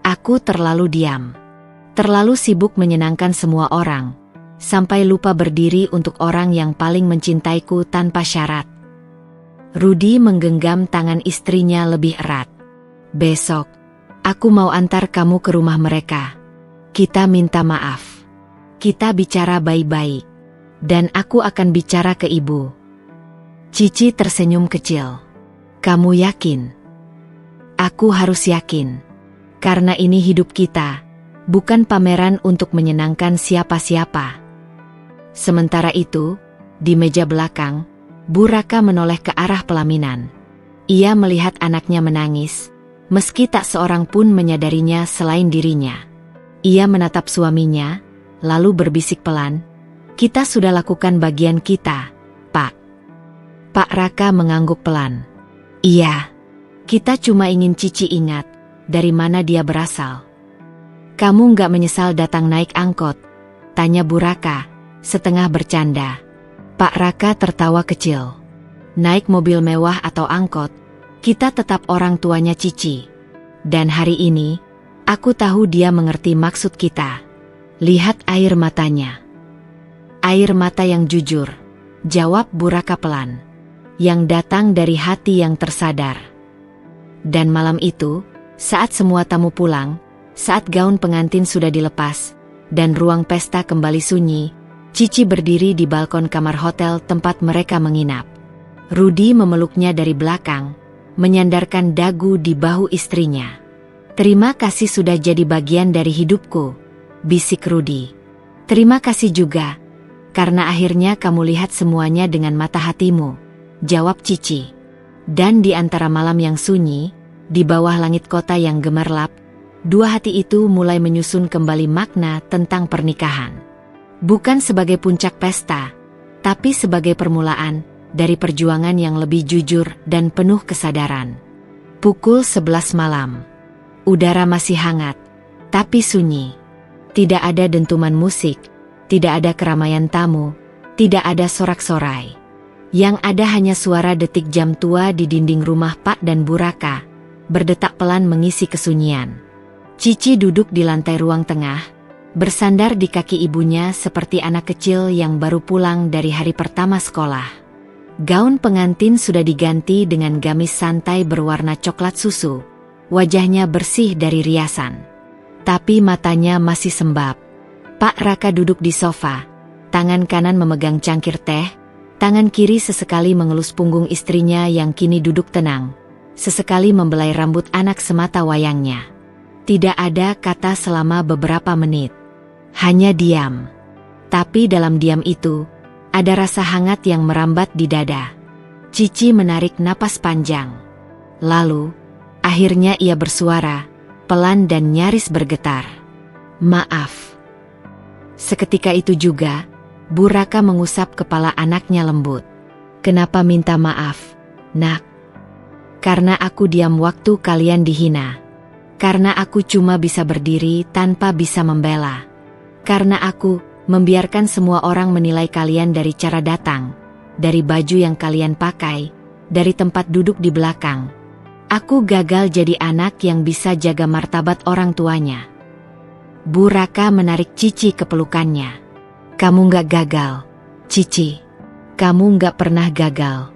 S1: "Aku terlalu diam, terlalu sibuk menyenangkan semua orang, sampai lupa berdiri untuk orang yang paling mencintaiku tanpa syarat." Rudi menggenggam tangan istrinya lebih erat. "Besok, aku mau antar kamu ke rumah mereka. Kita minta maaf. Kita bicara baik-baik. Dan aku akan bicara ke ibu." Cici tersenyum kecil. "Kamu yakin?" "Aku harus yakin. Karena ini hidup kita, bukan pameran untuk menyenangkan siapa-siapa." Sementara itu, di meja belakang, Bu Raka menoleh ke arah pelaminan. Ia melihat anaknya menangis, meski tak seorang pun menyadarinya selain dirinya. Ia menatap suaminya, lalu berbisik pelan, "Kita sudah lakukan bagian kita, Pak." Pak Raka mengangguk pelan. "Iya, kita cuma ingin Cici ingat dari mana dia berasal." "Kamu nggak menyesal datang naik angkot?" tanya Bu Raka, setengah bercanda. Pak Raka tertawa kecil. "Naik mobil mewah atau angkot, kita tetap orang tuanya Cici. Dan hari ini, aku tahu dia mengerti maksud kita." "Lihat air matanya." "Air mata yang jujur," jawab Bu Raka pelan, "yang datang dari hati yang tersadar." Dan malam itu, saat semua tamu pulang, saat gaun pengantin sudah dilepas, dan ruang pesta kembali sunyi, Cici berdiri di balkon kamar hotel tempat mereka menginap. Rudy memeluknya dari belakang, menyandarkan dagu di bahu istrinya. "Terima kasih sudah jadi bagian dari hidupku," bisik Rudy. "Terima kasih juga, karena akhirnya kamu lihat semuanya dengan mata hatimu," jawab Cici. Dan di antara malam yang sunyi, di bawah langit kota yang gemerlap, dua hati itu mulai menyusun kembali makna tentang pernikahan. Bukan sebagai puncak pesta, tapi sebagai permulaan dari perjuangan yang lebih jujur dan penuh kesadaran. Pukul 11 malam. Udara masih hangat, tapi sunyi. Tidak ada dentuman musik, tidak ada keramaian tamu, tidak ada sorak-sorai. Yang ada hanya suara detik jam tua di dinding rumah Pak dan Bu Raka, berdetak pelan mengisi kesunyian. Cici duduk di lantai ruang tengah, bersandar di kaki ibunya seperti anak kecil yang baru pulang dari hari pertama sekolah. Gaun pengantin sudah diganti dengan gamis santai berwarna coklat susu. Wajahnya bersih dari riasan. Tapi matanya masih sembab. Pak Raka duduk di sofa. Tangan kanan memegang cangkir teh. Tangan kiri sesekali mengelus punggung istrinya yang kini duduk tenang. Sesekali membelai rambut anak semata wayangnya. Tidak ada kata selama beberapa menit. Hanya diam. Tapi dalam diam itu, ada rasa hangat yang merambat di dada. Cici menarik napas panjang. Lalu, akhirnya ia bersuara, pelan dan nyaris bergetar. "Maaf." Seketika itu juga, Bu Raka mengusap kepala anaknya lembut. "Kenapa minta maaf, Nak?" "Karena aku diam waktu kalian dihina. Karena aku cuma bisa berdiri tanpa bisa membela. Karena aku membiarkan semua orang menilai kalian dari cara datang, dari baju yang kalian pakai, dari tempat duduk di belakang. Aku gagal jadi anak yang bisa jaga martabat orang tuanya." Bu Raka menarik Cici ke pelukannya. "Kamu nggak gagal, Cici. Kamu nggak pernah gagal."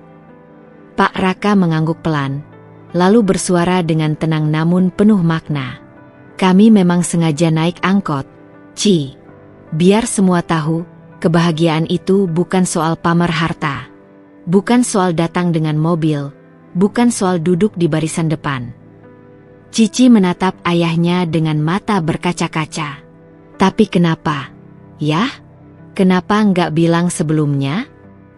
S1: Pak Raka mengangguk pelan, lalu bersuara dengan tenang namun penuh makna. "Kami memang sengaja naik angkot, Ci. Biar semua tahu, kebahagiaan itu bukan soal pamer harta. Bukan soal datang dengan mobil, bukan soal duduk di barisan depan." Cici menatap ayahnya dengan mata berkaca-kaca. "Tapi kenapa, ya? Kenapa nggak bilang sebelumnya?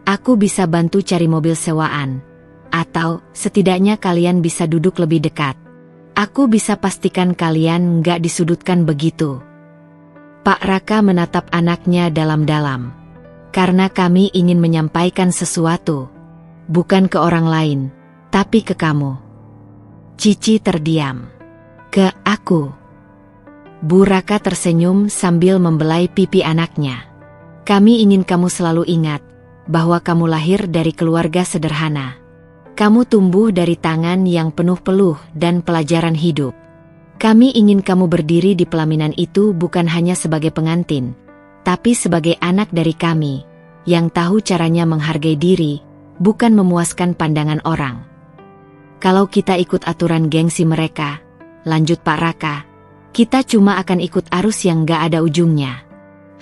S1: Aku bisa bantu cari mobil sewaan. Atau setidaknya kalian bisa duduk lebih dekat. Aku bisa pastikan kalian nggak disudutkan begitu." Pak Raka menatap anaknya dalam-dalam. "Karena kami ingin menyampaikan sesuatu. Bukan ke orang lain, tapi ke kamu." Cici terdiam. "Ke aku?" Bu Raka tersenyum sambil membelai pipi anaknya. "Kami ingin kamu selalu ingat bahwa kamu lahir dari keluarga sederhana. Kamu tumbuh dari tangan yang penuh peluh dan pelajaran hidup. Kami ingin kamu berdiri di pelaminan itu bukan hanya sebagai pengantin, tapi sebagai anak dari kami, yang tahu caranya menghargai diri, bukan memuaskan pandangan orang. Kalau kita ikut aturan gengsi mereka," lanjut Pak Raka, "kita cuma akan ikut arus yang gak ada ujungnya.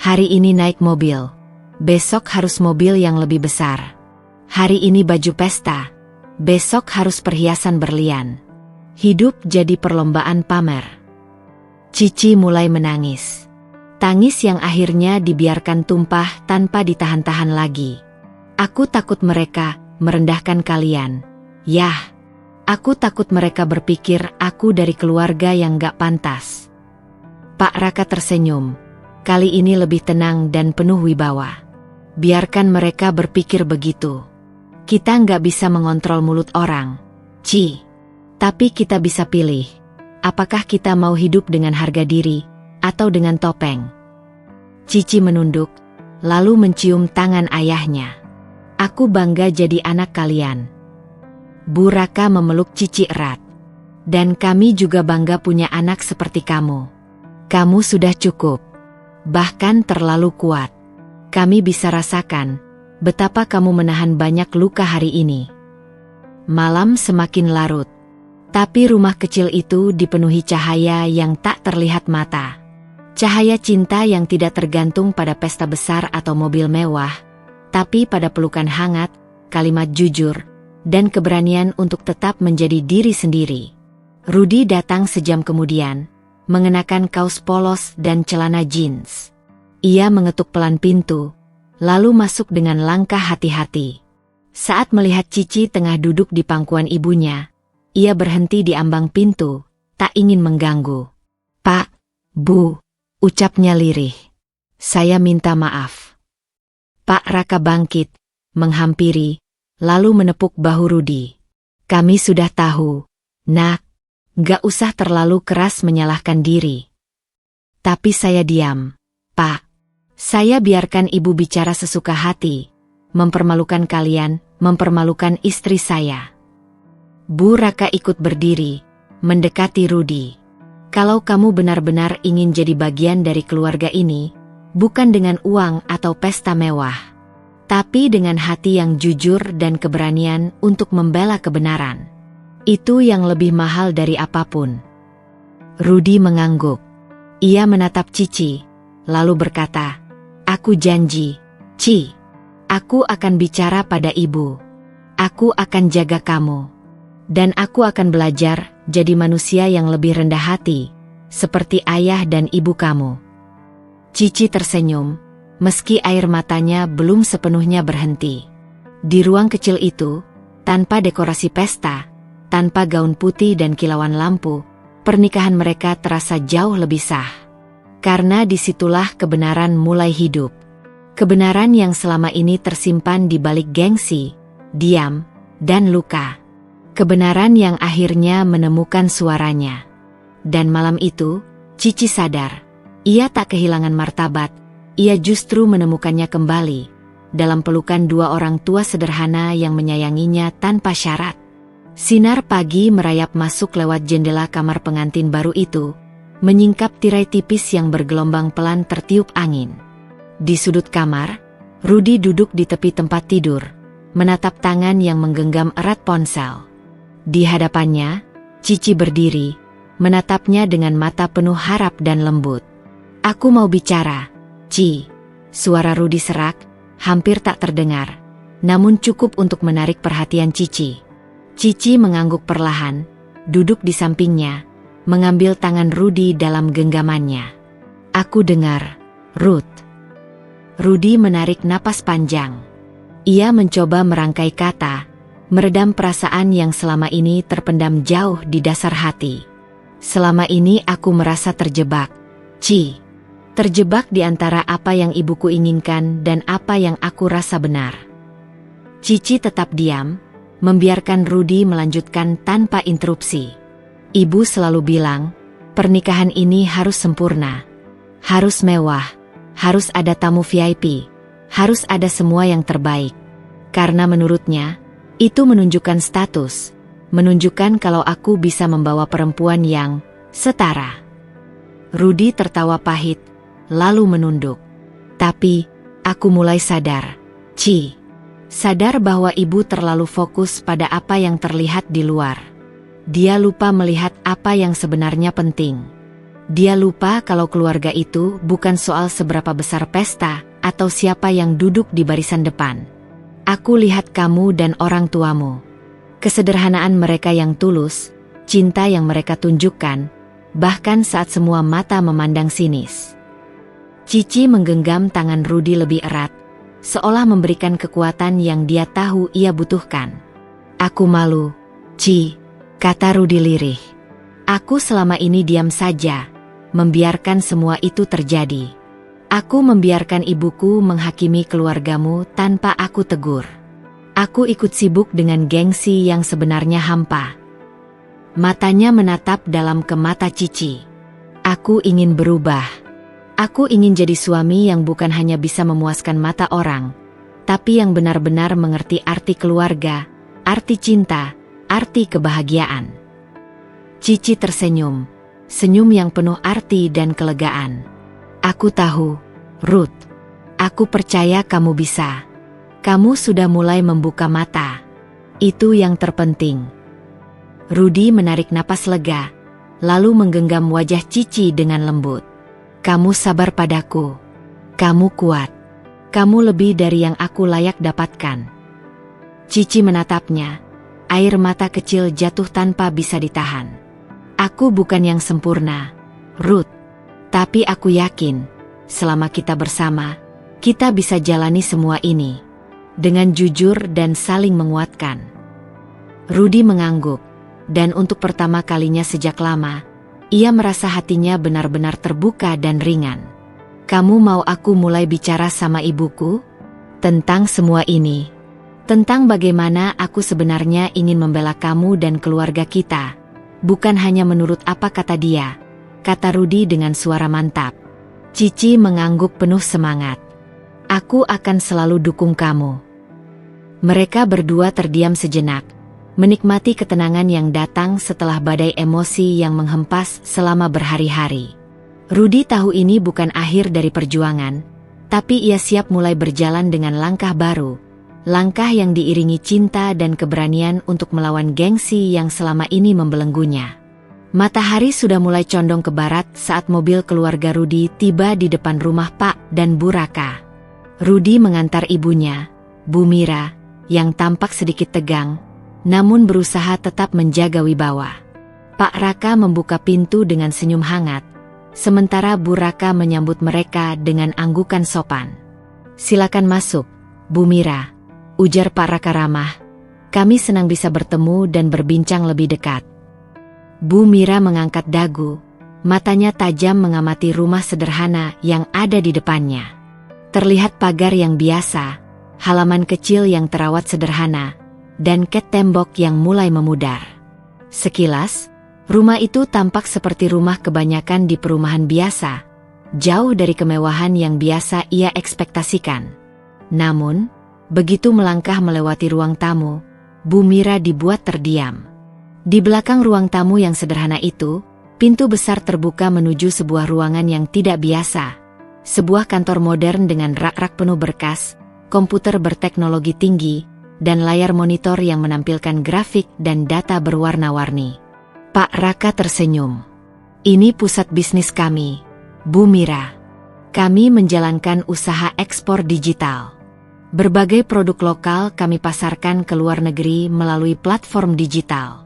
S1: Hari ini naik mobil, besok harus mobil yang lebih besar. Hari ini baju pesta, besok harus perhiasan berlian. Hidup jadi perlombaan pamer." Cici mulai menangis. Tangis yang akhirnya dibiarkan tumpah tanpa ditahan-tahan lagi. "Aku takut mereka merendahkan kalian. Yah, aku takut mereka berpikir aku dari keluarga yang gak pantas." Pak Raka tersenyum. Kali ini lebih tenang dan penuh wibawa. "Biarkan mereka berpikir begitu. Kita nggak bisa mengontrol mulut orang, Ci. Tapi kita bisa pilih, apakah kita mau hidup dengan harga diri, atau dengan topeng." Cici menunduk, lalu mencium tangan ayahnya. "Aku bangga jadi anak kalian." Bu Raka memeluk Cici erat. "Dan kami juga bangga punya anak seperti kamu. Kamu sudah cukup. Bahkan terlalu kuat. Kami bisa rasakan betapa kamu menahan banyak luka hari ini." Malam semakin larut. Tapi rumah kecil itu dipenuhi cahaya yang tak terlihat mata. Cahaya cinta yang tidak tergantung pada pesta besar atau mobil mewah, tapi pada pelukan hangat, kalimat jujur, dan keberanian untuk tetap menjadi diri sendiri. Rudy datang sejam kemudian, mengenakan kaos polos dan celana jeans. Ia mengetuk pelan pintu, lalu masuk dengan langkah hati-hati. Saat melihat Cici tengah duduk di pangkuan ibunya, ia berhenti di ambang pintu, tak ingin mengganggu. "Pak, Bu," ucapnya lirih. "Saya minta maaf." Pak Raka bangkit, menghampiri, lalu menepuk bahu Rudy. "Kami sudah tahu, Nak. Gak usah terlalu keras menyalahkan diri." "Tapi saya diam, Pak. Saya biarkan ibu bicara sesuka hati. Mempermalukan kalian, mempermalukan istri saya." Bu Raka ikut berdiri, mendekati Rudy. "Kalau kamu benar-benar ingin jadi bagian dari keluarga ini, bukan dengan uang atau pesta mewah, tapi dengan hati yang jujur dan keberanian untuk membela kebenaran. Itu yang lebih mahal dari apapun." Rudy mengangguk. Ia menatap Cici, lalu berkata, "Aku janji, Ci. Aku akan bicara pada ibu. Aku akan jaga kamu. Dan aku akan belajar jadi manusia yang lebih rendah hati, seperti ayah dan ibu kamu." Cici tersenyum, meski air matanya belum sepenuhnya berhenti. Di ruang kecil itu, tanpa dekorasi pesta, tanpa gaun putih dan kilauan lampu, pernikahan mereka terasa jauh lebih sah. Karena disitulah kebenaran mulai hidup. Kebenaran yang selama ini tersimpan di balik gengsi, diam, dan luka. Kebenaran yang akhirnya menemukan suaranya. Dan malam itu, Cici sadar, ia tak kehilangan martabat. Ia justru menemukannya kembali, dalam pelukan dua orang tua sederhana yang menyayanginya tanpa syarat. Sinar pagi merayap masuk lewat jendela kamar pengantin baru itu, menyingkap tirai tipis yang bergelombang pelan tertiup angin. Di sudut kamar, Rudy duduk di tepi tempat tidur, menatap tangan yang menggenggam erat ponsel. Di hadapannya, Cici berdiri, menatapnya dengan mata penuh harap dan lembut. "Aku mau bicara, Ci." Suara Rudy serak, hampir tak terdengar, namun cukup untuk menarik perhatian Cici. Cici mengangguk perlahan, duduk di sampingnya, mengambil tangan Rudy dalam genggamannya. "Aku dengar, Ruth." Rudy menarik napas panjang. Ia mencoba merangkai kata, meredam perasaan yang selama ini terpendam jauh di dasar hati. "Selama ini aku merasa terjebak, Ci. Terjebak di antara apa yang ibuku inginkan dan apa yang aku rasa benar." Cici tetap diam, membiarkan Rudy melanjutkan tanpa interupsi. "Ibu selalu bilang, pernikahan ini harus sempurna. Harus mewah, harus ada tamu VIP, harus ada semua yang terbaik. Karena menurutnya, itu menunjukkan status, menunjukkan kalau aku bisa membawa perempuan yang setara." Rudy tertawa pahit, lalu menunduk. "Tapi, aku mulai sadar, Ci. Sadar bahwa ibu terlalu fokus pada apa yang terlihat di luar. Dia lupa melihat apa yang sebenarnya penting. Dia lupa kalau keluarga itu bukan soal seberapa besar pesta atau siapa yang duduk di barisan depan. Aku lihat kamu dan orang tuamu. Kesederhanaan mereka yang tulus, cinta yang mereka tunjukkan, bahkan saat semua mata memandang sinis." Cici menggenggam tangan Rudy lebih erat, seolah memberikan kekuatan yang dia tahu ia butuhkan. "Aku malu, Ci," kata Rudy lirih. "Aku selama ini diam saja, membiarkan semua itu terjadi. Aku membiarkan ibuku menghakimi keluargamu tanpa aku tegur. Aku ikut sibuk dengan gengsi yang sebenarnya hampa." Matanya menatap dalam ke mata Cici. "Aku ingin berubah. Aku ingin jadi suami yang bukan hanya bisa memuaskan mata orang, tapi yang benar-benar mengerti arti keluarga, arti cinta, arti kebahagiaan." Cici tersenyum, senyum yang penuh arti dan kelegaan. "Aku tahu, Ruth. Aku percaya kamu bisa. Kamu sudah mulai membuka mata. Itu yang terpenting." Rudy menarik napas lega, lalu menggenggam wajah Cici dengan lembut. "Kamu sabar padaku. Kamu kuat. Kamu lebih dari yang aku layak dapatkan." Cici menatapnya. Air mata kecil jatuh tanpa bisa ditahan. Aku bukan yang sempurna, Ruth. Tapi aku yakin, selama kita bersama, kita bisa jalani semua ini. Dengan jujur dan saling menguatkan. Rudy mengangguk, dan untuk pertama kalinya sejak lama, ia merasa hatinya benar-benar terbuka dan ringan. Kamu mau aku mulai bicara sama ibuku? Tentang semua ini. Tentang bagaimana aku sebenarnya ingin membela kamu dan keluarga kita. Bukan hanya menurut apa kata dia, kata Rudy dengan suara mantap. Cici mengangguk penuh semangat. Aku akan selalu dukung kamu. Mereka berdua terdiam sejenak, menikmati ketenangan yang datang setelah badai emosi yang menghempas selama berhari-hari. Rudy tahu ini bukan akhir dari perjuangan, tapi ia siap mulai berjalan dengan langkah baru. Langkah yang diiringi cinta dan keberanian untuk melawan gengsi yang selama ini membelenggunya. Matahari sudah mulai condong ke barat saat mobil keluarga Rudy tiba di depan rumah Pak dan Bu Raka. Rudy mengantar ibunya, Bu Mira, yang tampak sedikit tegang, namun berusaha tetap menjaga wibawa. Pak Raka membuka pintu dengan senyum hangat, sementara Bu Raka menyambut mereka dengan anggukan sopan. Silakan masuk, Bu Mira, ujar Pak Raka ramah. Kami senang bisa bertemu dan berbincang lebih dekat. Bu Mira mengangkat dagu, matanya tajam mengamati rumah sederhana yang ada di depannya. Terlihat pagar yang biasa, halaman kecil yang terawat sederhana, dan ket tembok yang mulai memudar. Sekilas, rumah itu tampak seperti rumah kebanyakan di perumahan biasa, jauh dari kemewahan yang biasa ia ekspektasikan. Namun, begitu melangkah melewati ruang tamu, Bu Mira dibuat terdiam. Di belakang ruang tamu yang sederhana itu, pintu besar terbuka menuju sebuah ruangan yang tidak biasa. Sebuah kantor modern dengan rak-rak penuh berkas, komputer berteknologi tinggi, dan layar monitor yang menampilkan grafik dan data berwarna-warni. Pak Raka tersenyum. Ini pusat bisnis kami, Bu Mira. Kami menjalankan usaha ekspor digital. Berbagai produk lokal kami pasarkan ke luar negeri melalui platform digital.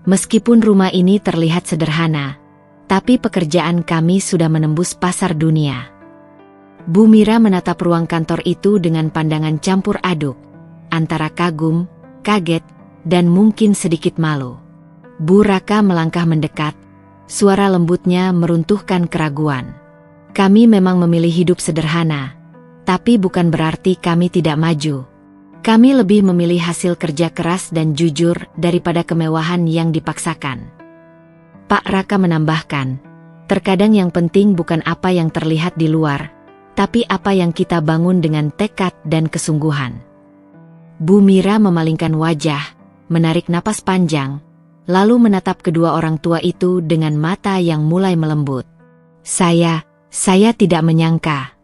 S1: Meskipun rumah ini terlihat sederhana, tapi pekerjaan kami sudah menembus pasar dunia. Bu Mira menatap ruang kantor itu dengan pandangan campur aduk, antara kagum, kaget, dan mungkin sedikit malu. Bu Raka melangkah mendekat, suara lembutnya meruntuhkan keraguan. Kami memang memilih hidup sederhana, tapi bukan berarti kami tidak maju. Kami lebih memilih hasil kerja keras dan jujur daripada kemewahan yang dipaksakan. Pak Raka menambahkan, terkadang yang penting bukan apa yang terlihat di luar, tapi apa yang kita bangun dengan tekad dan kesungguhan. Bu Mira memalingkan wajah, menarik napas panjang, lalu menatap kedua orang tua itu dengan mata yang mulai melembut. Saya tidak menyangka.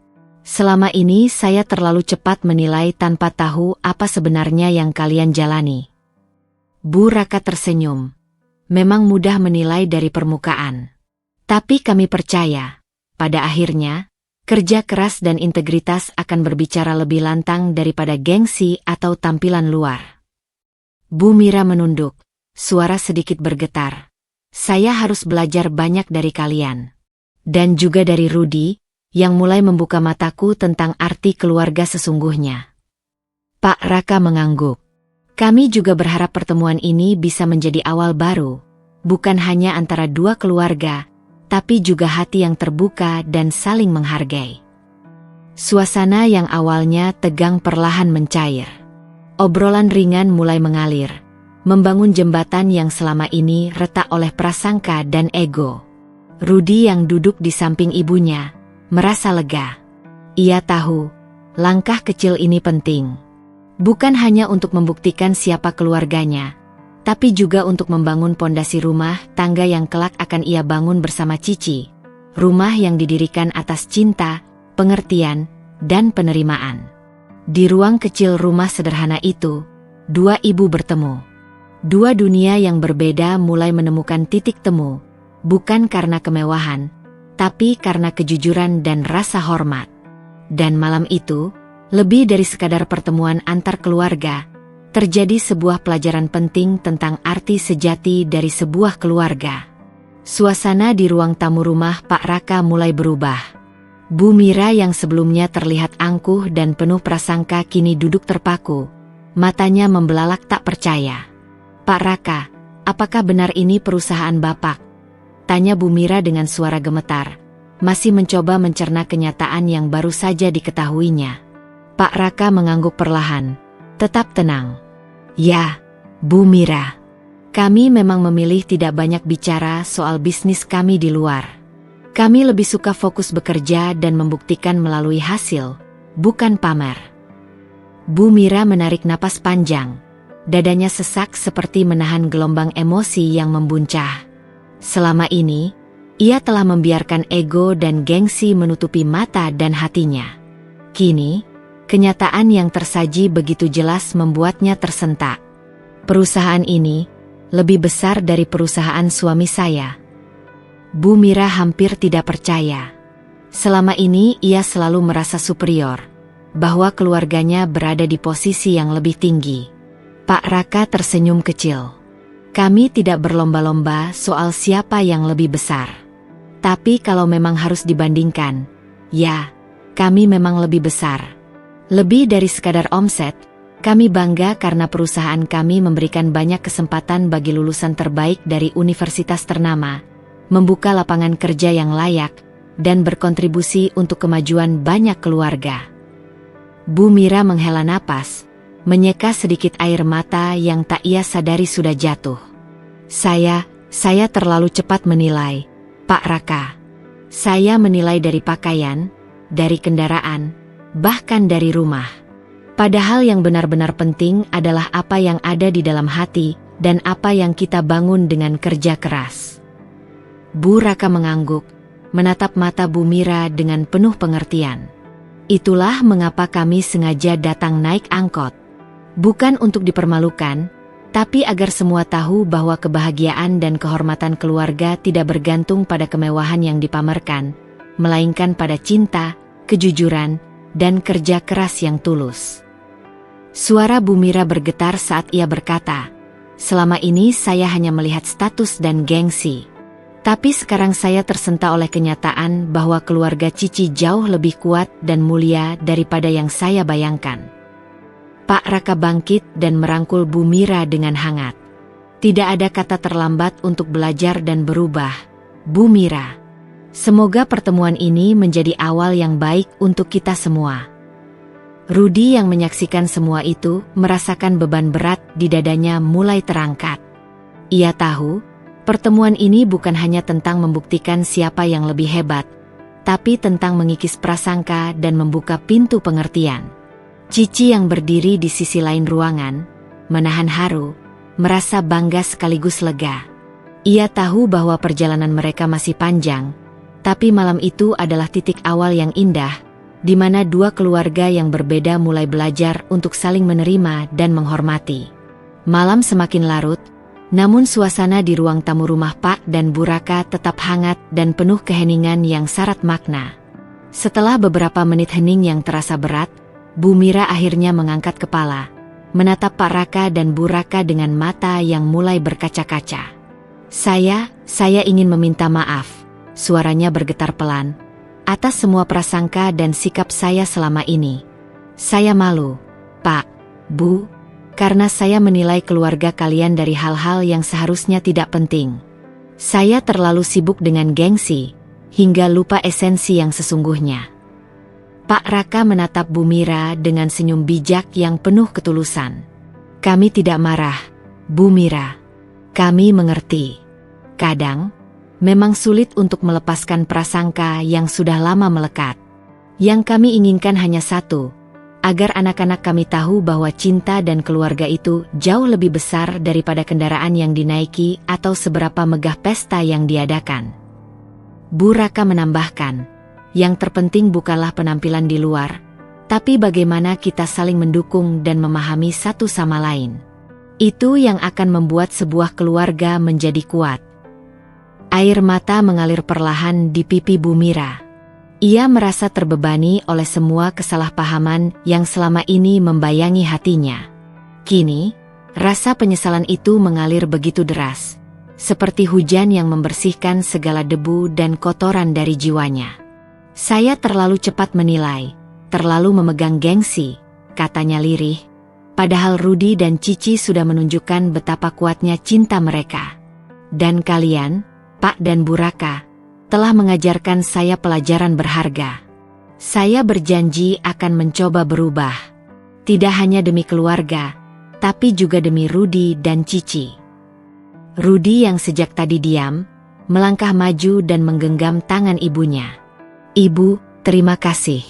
S1: Selama ini saya terlalu cepat menilai tanpa tahu apa sebenarnya yang kalian jalani. Bu Raka tersenyum. Memang mudah menilai dari permukaan. Tapi kami percaya, pada akhirnya, kerja keras dan integritas akan berbicara lebih lantang daripada gengsi atau tampilan luar. Bu Mira menunduk, suara sedikit bergetar. Saya harus belajar banyak dari kalian. Dan juga dari Rudy, yang mulai membuka mataku tentang arti keluarga sesungguhnya. Pak Raka mengangguk. Kami juga berharap pertemuan ini bisa menjadi awal baru, bukan hanya antara dua keluarga, tapi juga hati yang terbuka dan saling menghargai. Suasana yang awalnya tegang perlahan mencair. Obrolan ringan mulai mengalir, membangun jembatan yang selama ini retak oleh prasangka dan ego. Rudy yang duduk di samping ibunya merasa lega. Ia tahu, langkah kecil ini penting. Bukan hanya untuk membuktikan siapa keluarganya, tapi juga untuk membangun pondasi rumah tangga yang kelak akan ia bangun bersama Cici. Rumah yang didirikan atas cinta, pengertian, dan penerimaan. Di ruang kecil rumah sederhana itu, dua ibu bertemu. Dua dunia yang berbeda mulai menemukan titik temu, bukan karena kemewahan, tapi karena kejujuran dan rasa hormat. Dan malam itu, lebih dari sekadar pertemuan antar keluarga, Terjadi sebuah pelajaran penting tentang arti sejati dari sebuah keluarga. Suasana di ruang tamu rumah Pak Raka mulai berubah. Bu Mira yang sebelumnya terlihat angkuh dan penuh prasangka kini duduk terpaku. Matanya membelalak tak percaya. "Pak Raka, apakah benar ini perusahaan Bapak?" tanya Bu Mira dengan suara gemetar, masih mencoba mencerna kenyataan yang baru saja diketahuinya. Pak Raka mengangguk perlahan, tetap tenang. "Ya, Bu Mira. Kami memang memilih tidak banyak bicara soal bisnis kami di luar. Kami lebih suka fokus bekerja dan membuktikan melalui hasil, bukan pamer." Bu Mira menarik napas panjang. Dadanya sesak seperti menahan gelombang emosi yang membuncah. Selama ini, ia telah membiarkan ego dan gengsi menutupi mata dan hatinya. Kini, kenyataan yang tersaji begitu jelas membuatnya tersentak. "Perusahaan ini lebih besar dari perusahaan suami saya." Bu Mira hampir tidak percaya. Selama ini ia selalu merasa superior, bahwa keluarganya berada di posisi yang lebih tinggi. Pak Raka tersenyum kecil. "Kami tidak berlomba-lomba soal siapa yang lebih besar. Tapi kalau memang harus dibandingkan, ya, kami memang lebih besar. Lebih dari sekadar omset, kami bangga karena perusahaan kami memberikan banyak kesempatan bagi lulusan terbaik dari universitas ternama, membuka lapangan kerja yang layak, dan berkontribusi untuk kemajuan banyak keluarga." Bu Mira menghela napas, menyeka sedikit air mata yang tak ia sadari sudah jatuh. Saya terlalu cepat menilai, Pak Raka. Saya menilai dari pakaian, dari kendaraan, bahkan dari rumah. Padahal yang benar-benar penting adalah apa yang ada di dalam hati dan apa yang kita bangun dengan kerja keras." Bu Raka mengangguk, menatap mata Bu Mira dengan penuh pengertian. "Itulah mengapa kami sengaja datang naik angkot. Bukan untuk dipermalukan, tapi agar semua tahu bahwa kebahagiaan dan kehormatan keluarga tidak bergantung pada kemewahan yang dipamerkan, melainkan pada cinta, kejujuran, dan kerja keras yang tulus." Suara Bu Mira bergetar saat ia berkata, "Selama ini saya hanya melihat status dan gengsi. Tapi sekarang saya tersentak oleh kenyataan bahwa keluarga Cici jauh lebih kuat dan mulia daripada yang saya bayangkan." Pak Raka bangkit dan merangkul Bu Mira dengan hangat. "Tidak ada kata terlambat untuk belajar dan berubah, Bu Mira. Semoga pertemuan ini menjadi awal yang baik untuk kita semua." Rudi yang menyaksikan semua itu merasakan beban berat di dadanya mulai terangkat. Ia tahu, pertemuan ini bukan hanya tentang membuktikan siapa yang lebih hebat, tapi tentang mengikis prasangka dan membuka pintu pengertian. Cici yang berdiri di sisi lain ruangan, menahan haru, merasa bangga sekaligus lega. Ia tahu bahwa perjalanan mereka masih panjang, tapi malam itu adalah titik awal yang indah, di mana dua keluarga yang berbeda mulai belajar untuk saling menerima dan menghormati. Malam semakin larut, namun suasana di ruang tamu rumah Pak dan Bu Raka tetap hangat dan penuh keheningan yang syarat makna. Setelah beberapa menit hening yang terasa berat, Bu Mira akhirnya mengangkat kepala, menatap Pak Raka dan Bu Raka dengan mata yang mulai berkaca-kaca. Saya ingin meminta maaf," suaranya bergetar pelan, "atas semua prasangka dan sikap saya selama ini. Saya malu, Pak, Bu, karena saya menilai keluarga kalian dari hal-hal yang seharusnya tidak penting. Saya terlalu sibuk dengan gengsi, hingga lupa esensi yang sesungguhnya." Pak Raka menatap Bu Mira dengan senyum bijak yang penuh ketulusan. "Kami tidak marah, Bu Mira. Kami mengerti. Kadang, memang sulit untuk melepaskan prasangka yang sudah lama melekat. Yang kami inginkan hanya satu, agar anak-anak kami tahu bahwa cinta dan keluarga itu jauh lebih besar daripada kendaraan yang dinaiki atau seberapa megah pesta yang diadakan." Bu Raka menambahkan, "Yang terpenting bukanlah penampilan di luar, tapi bagaimana kita saling mendukung dan memahami satu sama lain. Itu yang akan membuat sebuah keluarga menjadi kuat." Air mata mengalir perlahan di pipi Bu Mira. Ia merasa terbebani oleh semua kesalahpahaman yang selama ini membayangi hatinya. Kini, rasa penyesalan itu mengalir begitu deras, seperti hujan yang membersihkan segala debu dan kotoran dari jiwanya. Saya terlalu cepat menilai, terlalu memegang gengsi, katanya lirih. Padahal Rudy dan Cici sudah menunjukkan betapa kuatnya cinta mereka. Dan kalian, Pak dan Bu Raka, telah mengajarkan saya pelajaran berharga. Saya berjanji akan mencoba berubah. Tidak hanya demi keluarga, tapi juga demi Rudy dan Cici. Rudy yang sejak tadi diam, melangkah maju dan menggenggam tangan ibunya. Ibu, terima kasih.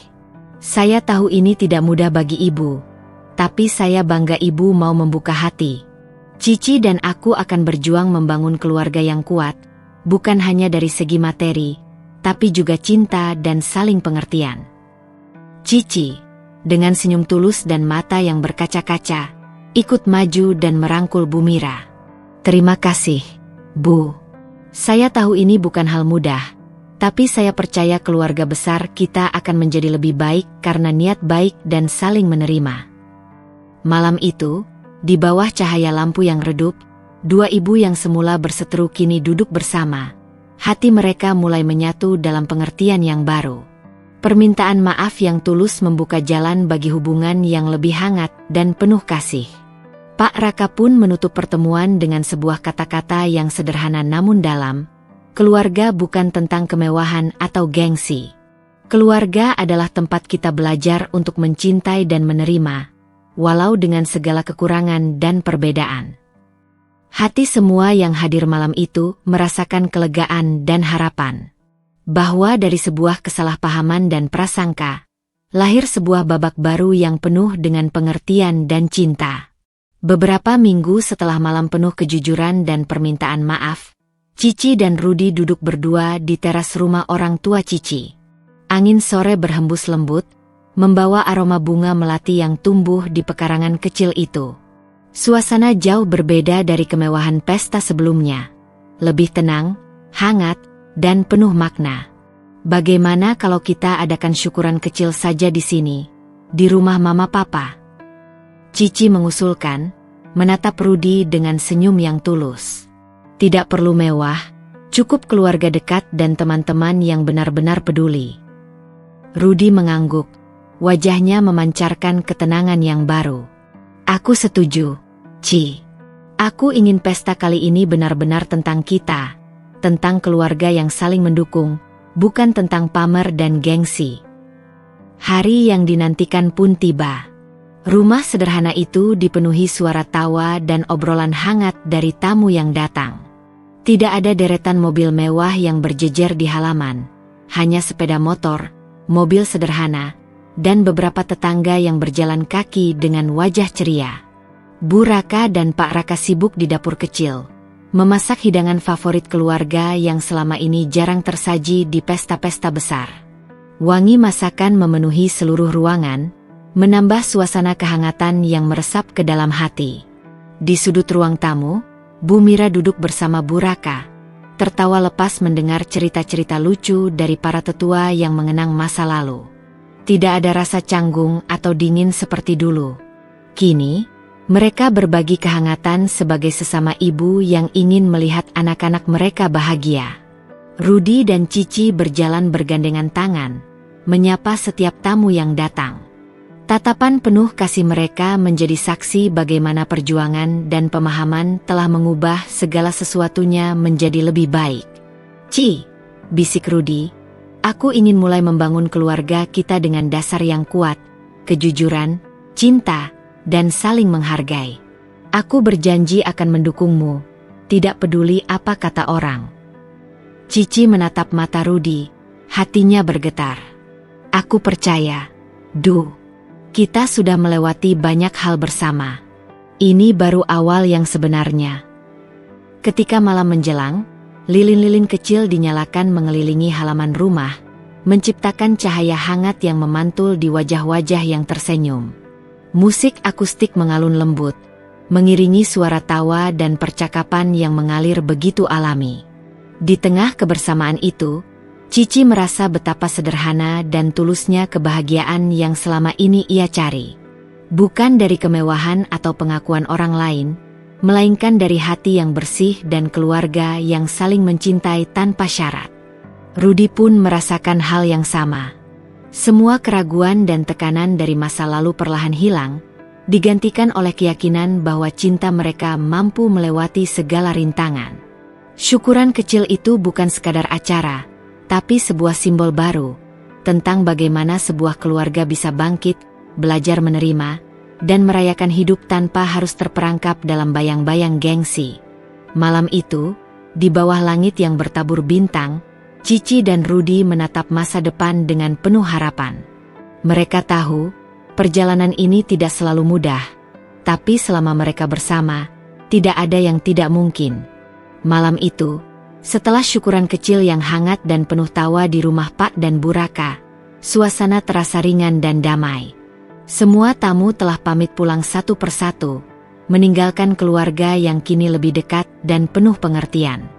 S1: Saya tahu ini tidak mudah bagi ibu. Tapi saya bangga ibu mau membuka hati. Cici dan aku akan berjuang membangun keluarga yang kuat, bukan hanya dari segi materi, tapi juga cinta dan saling pengertian. Cici, dengan senyum tulus dan mata yang berkaca-kaca, ikut maju dan merangkul Bu Mira. Terima kasih, Bu. Saya tahu ini bukan hal mudah, tapi saya percaya keluarga besar kita akan menjadi lebih baik karena niat baik dan saling menerima. Malam itu, di bawah cahaya lampu yang redup, dua ibu yang semula berseteru kini duduk bersama. Hati mereka mulai menyatu dalam pengertian yang baru. Permintaan maaf yang tulus membuka jalan bagi hubungan yang lebih hangat dan penuh kasih. Pak Raka pun menutup pertemuan dengan sebuah kata-kata yang sederhana namun dalam. Keluarga bukan tentang kemewahan atau gengsi. Keluarga adalah tempat kita belajar untuk mencintai dan menerima, walau dengan segala kekurangan dan perbedaan. Hati semua yang hadir malam itu merasakan kelegaan dan harapan. Bahwa dari sebuah kesalahpahaman dan prasangka, lahir sebuah babak baru yang penuh dengan pengertian dan cinta. Beberapa minggu setelah malam penuh kejujuran dan permintaan maaf, Cici dan Rudy duduk berdua di teras rumah orang tua Cici. Angin sore berhembus lembut, membawa aroma bunga melati yang tumbuh di pekarangan kecil itu. Suasana jauh berbeda dari kemewahan pesta sebelumnya. Lebih tenang, hangat, dan penuh makna. Bagaimana kalau kita adakan syukuran kecil saja di sini, di rumah Mama Papa? Cici mengusulkan, menatap Rudy dengan senyum yang tulus. Tidak perlu mewah, cukup keluarga dekat dan teman-teman yang benar-benar peduli. Rudy mengangguk. Wajahnya memancarkan ketenangan yang baru. Aku setuju, Ci. Aku ingin pesta kali ini benar-benar tentang kita, tentang keluarga yang saling mendukung, bukan tentang pamer dan gengsi. Hari yang dinantikan pun tiba. Rumah sederhana itu dipenuhi suara tawa dan obrolan hangat dari tamu yang datang. Tidak ada deretan mobil mewah yang berjejer di halaman, hanya sepeda motor, mobil sederhana, dan beberapa tetangga yang berjalan kaki dengan wajah ceria. Bu Raka dan Pak Raka sibuk di dapur kecil, memasak hidangan favorit keluarga yang selama ini jarang tersaji di pesta-pesta besar. Wangi masakan memenuhi seluruh ruangan, menambah suasana kehangatan yang meresap ke dalam hati. Di sudut ruang tamu, Bu Mira duduk bersama Bu Raka, tertawa lepas mendengar cerita-cerita lucu dari para tetua yang mengenang masa lalu. Tidak ada rasa canggung atau dingin seperti dulu. Kini, mereka berbagi kehangatan sebagai sesama ibu yang ingin melihat anak-anak mereka bahagia. Rudy dan Cici berjalan bergandengan tangan, menyapa setiap tamu yang datang. Tatapan penuh kasih mereka menjadi saksi bagaimana perjuangan dan pemahaman telah mengubah segala sesuatunya menjadi lebih baik. Ci, bisik Rudy, aku ingin mulai membangun keluarga kita dengan dasar yang kuat, kejujuran, cinta, dan saling menghargai. Aku berjanji akan mendukungmu, tidak peduli apa kata orang. Cici menatap mata Rudy, hatinya bergetar. Aku percaya, Du. Kita sudah melewati banyak hal bersama. Ini baru awal yang sebenarnya. Ketika malam menjelang, lilin-lilin kecil dinyalakan mengelilingi halaman rumah, menciptakan cahaya hangat yang memantul di wajah-wajah yang tersenyum. Musik akustik mengalun lembut, mengiringi suara tawa dan percakapan yang mengalir begitu alami. Di tengah kebersamaan itu, Cici merasa betapa sederhana dan tulusnya kebahagiaan yang selama ini ia cari. Bukan dari kemewahan atau pengakuan orang lain, melainkan dari hati yang bersih dan keluarga yang saling mencintai tanpa syarat. Rudy pun merasakan hal yang sama. Semua keraguan dan tekanan dari masa lalu perlahan hilang, digantikan oleh keyakinan bahwa cinta mereka mampu melewati segala rintangan. Syukuran kecil itu bukan sekadar acara, tapi sebuah simbol baru, tentang bagaimana sebuah keluarga bisa bangkit, belajar menerima, dan merayakan hidup tanpa harus terperangkap dalam bayang-bayang gengsi. Malam itu, di bawah langit yang bertabur bintang, Cici dan Rudy menatap masa depan dengan penuh harapan. Mereka tahu, perjalanan ini tidak selalu mudah, tapi selama mereka bersama, tidak ada yang tidak mungkin. Malam itu, setelah syukuran kecil yang hangat dan penuh tawa di rumah Pak dan Bu Raka, suasana terasa ringan dan damai. Semua tamu telah pamit pulang satu persatu, meninggalkan keluarga yang kini lebih dekat dan penuh pengertian.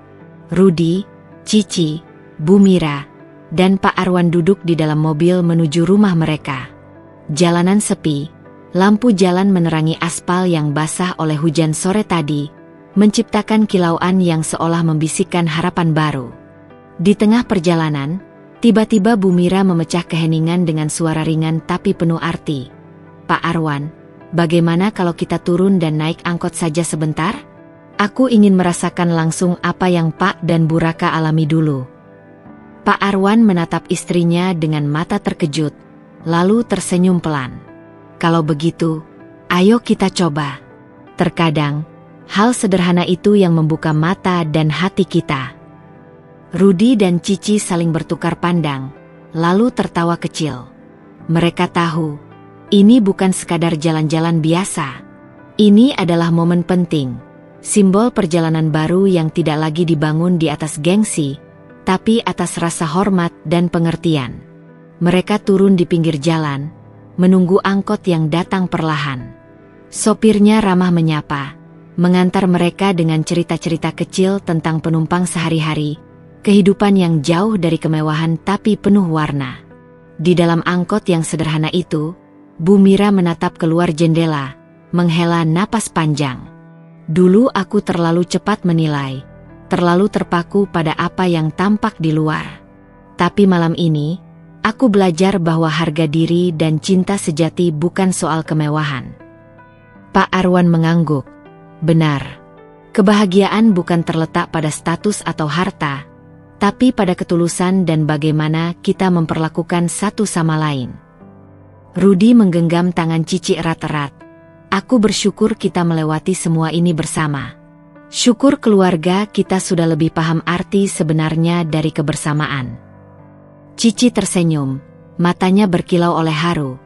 S1: Rudy, Cici, Bu Mira, dan Pak Arwan duduk di dalam mobil menuju rumah mereka. Jalanan sepi, lampu jalan menerangi aspal yang basah oleh hujan sore tadi, menciptakan kilauan yang seolah membisikkan harapan baru. Di tengah perjalanan, tiba-tiba Bu Mira memecah keheningan dengan suara ringan tapi penuh arti. "Pak Arwan, bagaimana kalau kita turun dan naik angkot saja sebentar? Aku ingin merasakan langsung apa yang Pak dan Bu Raka alami dulu." Pak Arwan menatap istrinya dengan mata terkejut, lalu tersenyum pelan. "Kalau begitu, ayo kita coba. Terkadang, hal sederhana itu yang membuka mata dan hati kita." Rudy dan Cici saling bertukar pandang, lalu tertawa kecil. Mereka tahu, ini bukan sekadar jalan-jalan biasa. Ini adalah momen penting, simbol perjalanan baru yang tidak lagi dibangun di atas gengsi, tapi atas rasa hormat dan pengertian. Mereka turun di pinggir jalan, menunggu angkot yang datang perlahan. Sopirnya ramah menyapa, mengantar mereka dengan cerita-cerita kecil tentang penumpang sehari-hari, kehidupan yang jauh dari kemewahan tapi penuh warna. Di dalam angkot yang sederhana itu, Bu Mira menatap keluar jendela, menghela napas panjang. "Dulu aku terlalu cepat menilai, terlalu terpaku pada apa yang tampak di luar. Tapi malam ini, aku belajar bahwa harga diri dan cinta sejati bukan soal kemewahan." Pak Arwan mengangguk. Benar, kebahagiaan bukan terletak pada status atau harta, tapi pada ketulusan dan bagaimana kita memperlakukan satu sama lain. Rudy menggenggam tangan Cici erat-erat. "Aku bersyukur kita melewati semua ini bersama. Syukur keluarga kita sudah lebih paham arti sebenarnya dari kebersamaan." Cici tersenyum, matanya berkilau oleh haru.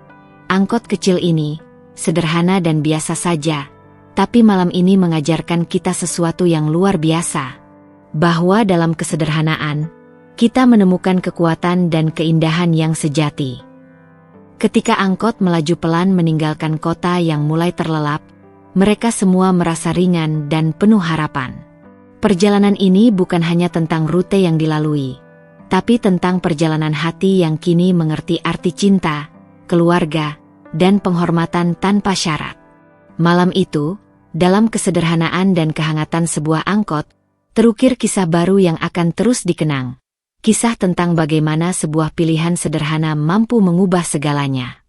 S1: Angkot kecil ini, sederhana dan biasa saja, tapi malam ini mengajarkan kita sesuatu yang luar biasa. Bahwa dalam kesederhanaan, kita menemukan kekuatan dan keindahan yang sejati. Ketika angkot melaju pelan meninggalkan kota yang mulai terlelap, mereka semua merasa ringan dan penuh harapan. Perjalanan ini bukan hanya tentang rute yang dilalui, tapi tentang perjalanan hati yang kini mengerti arti cinta, keluarga, dan penghormatan tanpa syarat. Malam itu, dalam kesederhanaan dan kehangatan sebuah angkot, terukir kisah baru yang akan terus dikenang. Kisah tentang bagaimana sebuah pilihan sederhana mampu mengubah segalanya.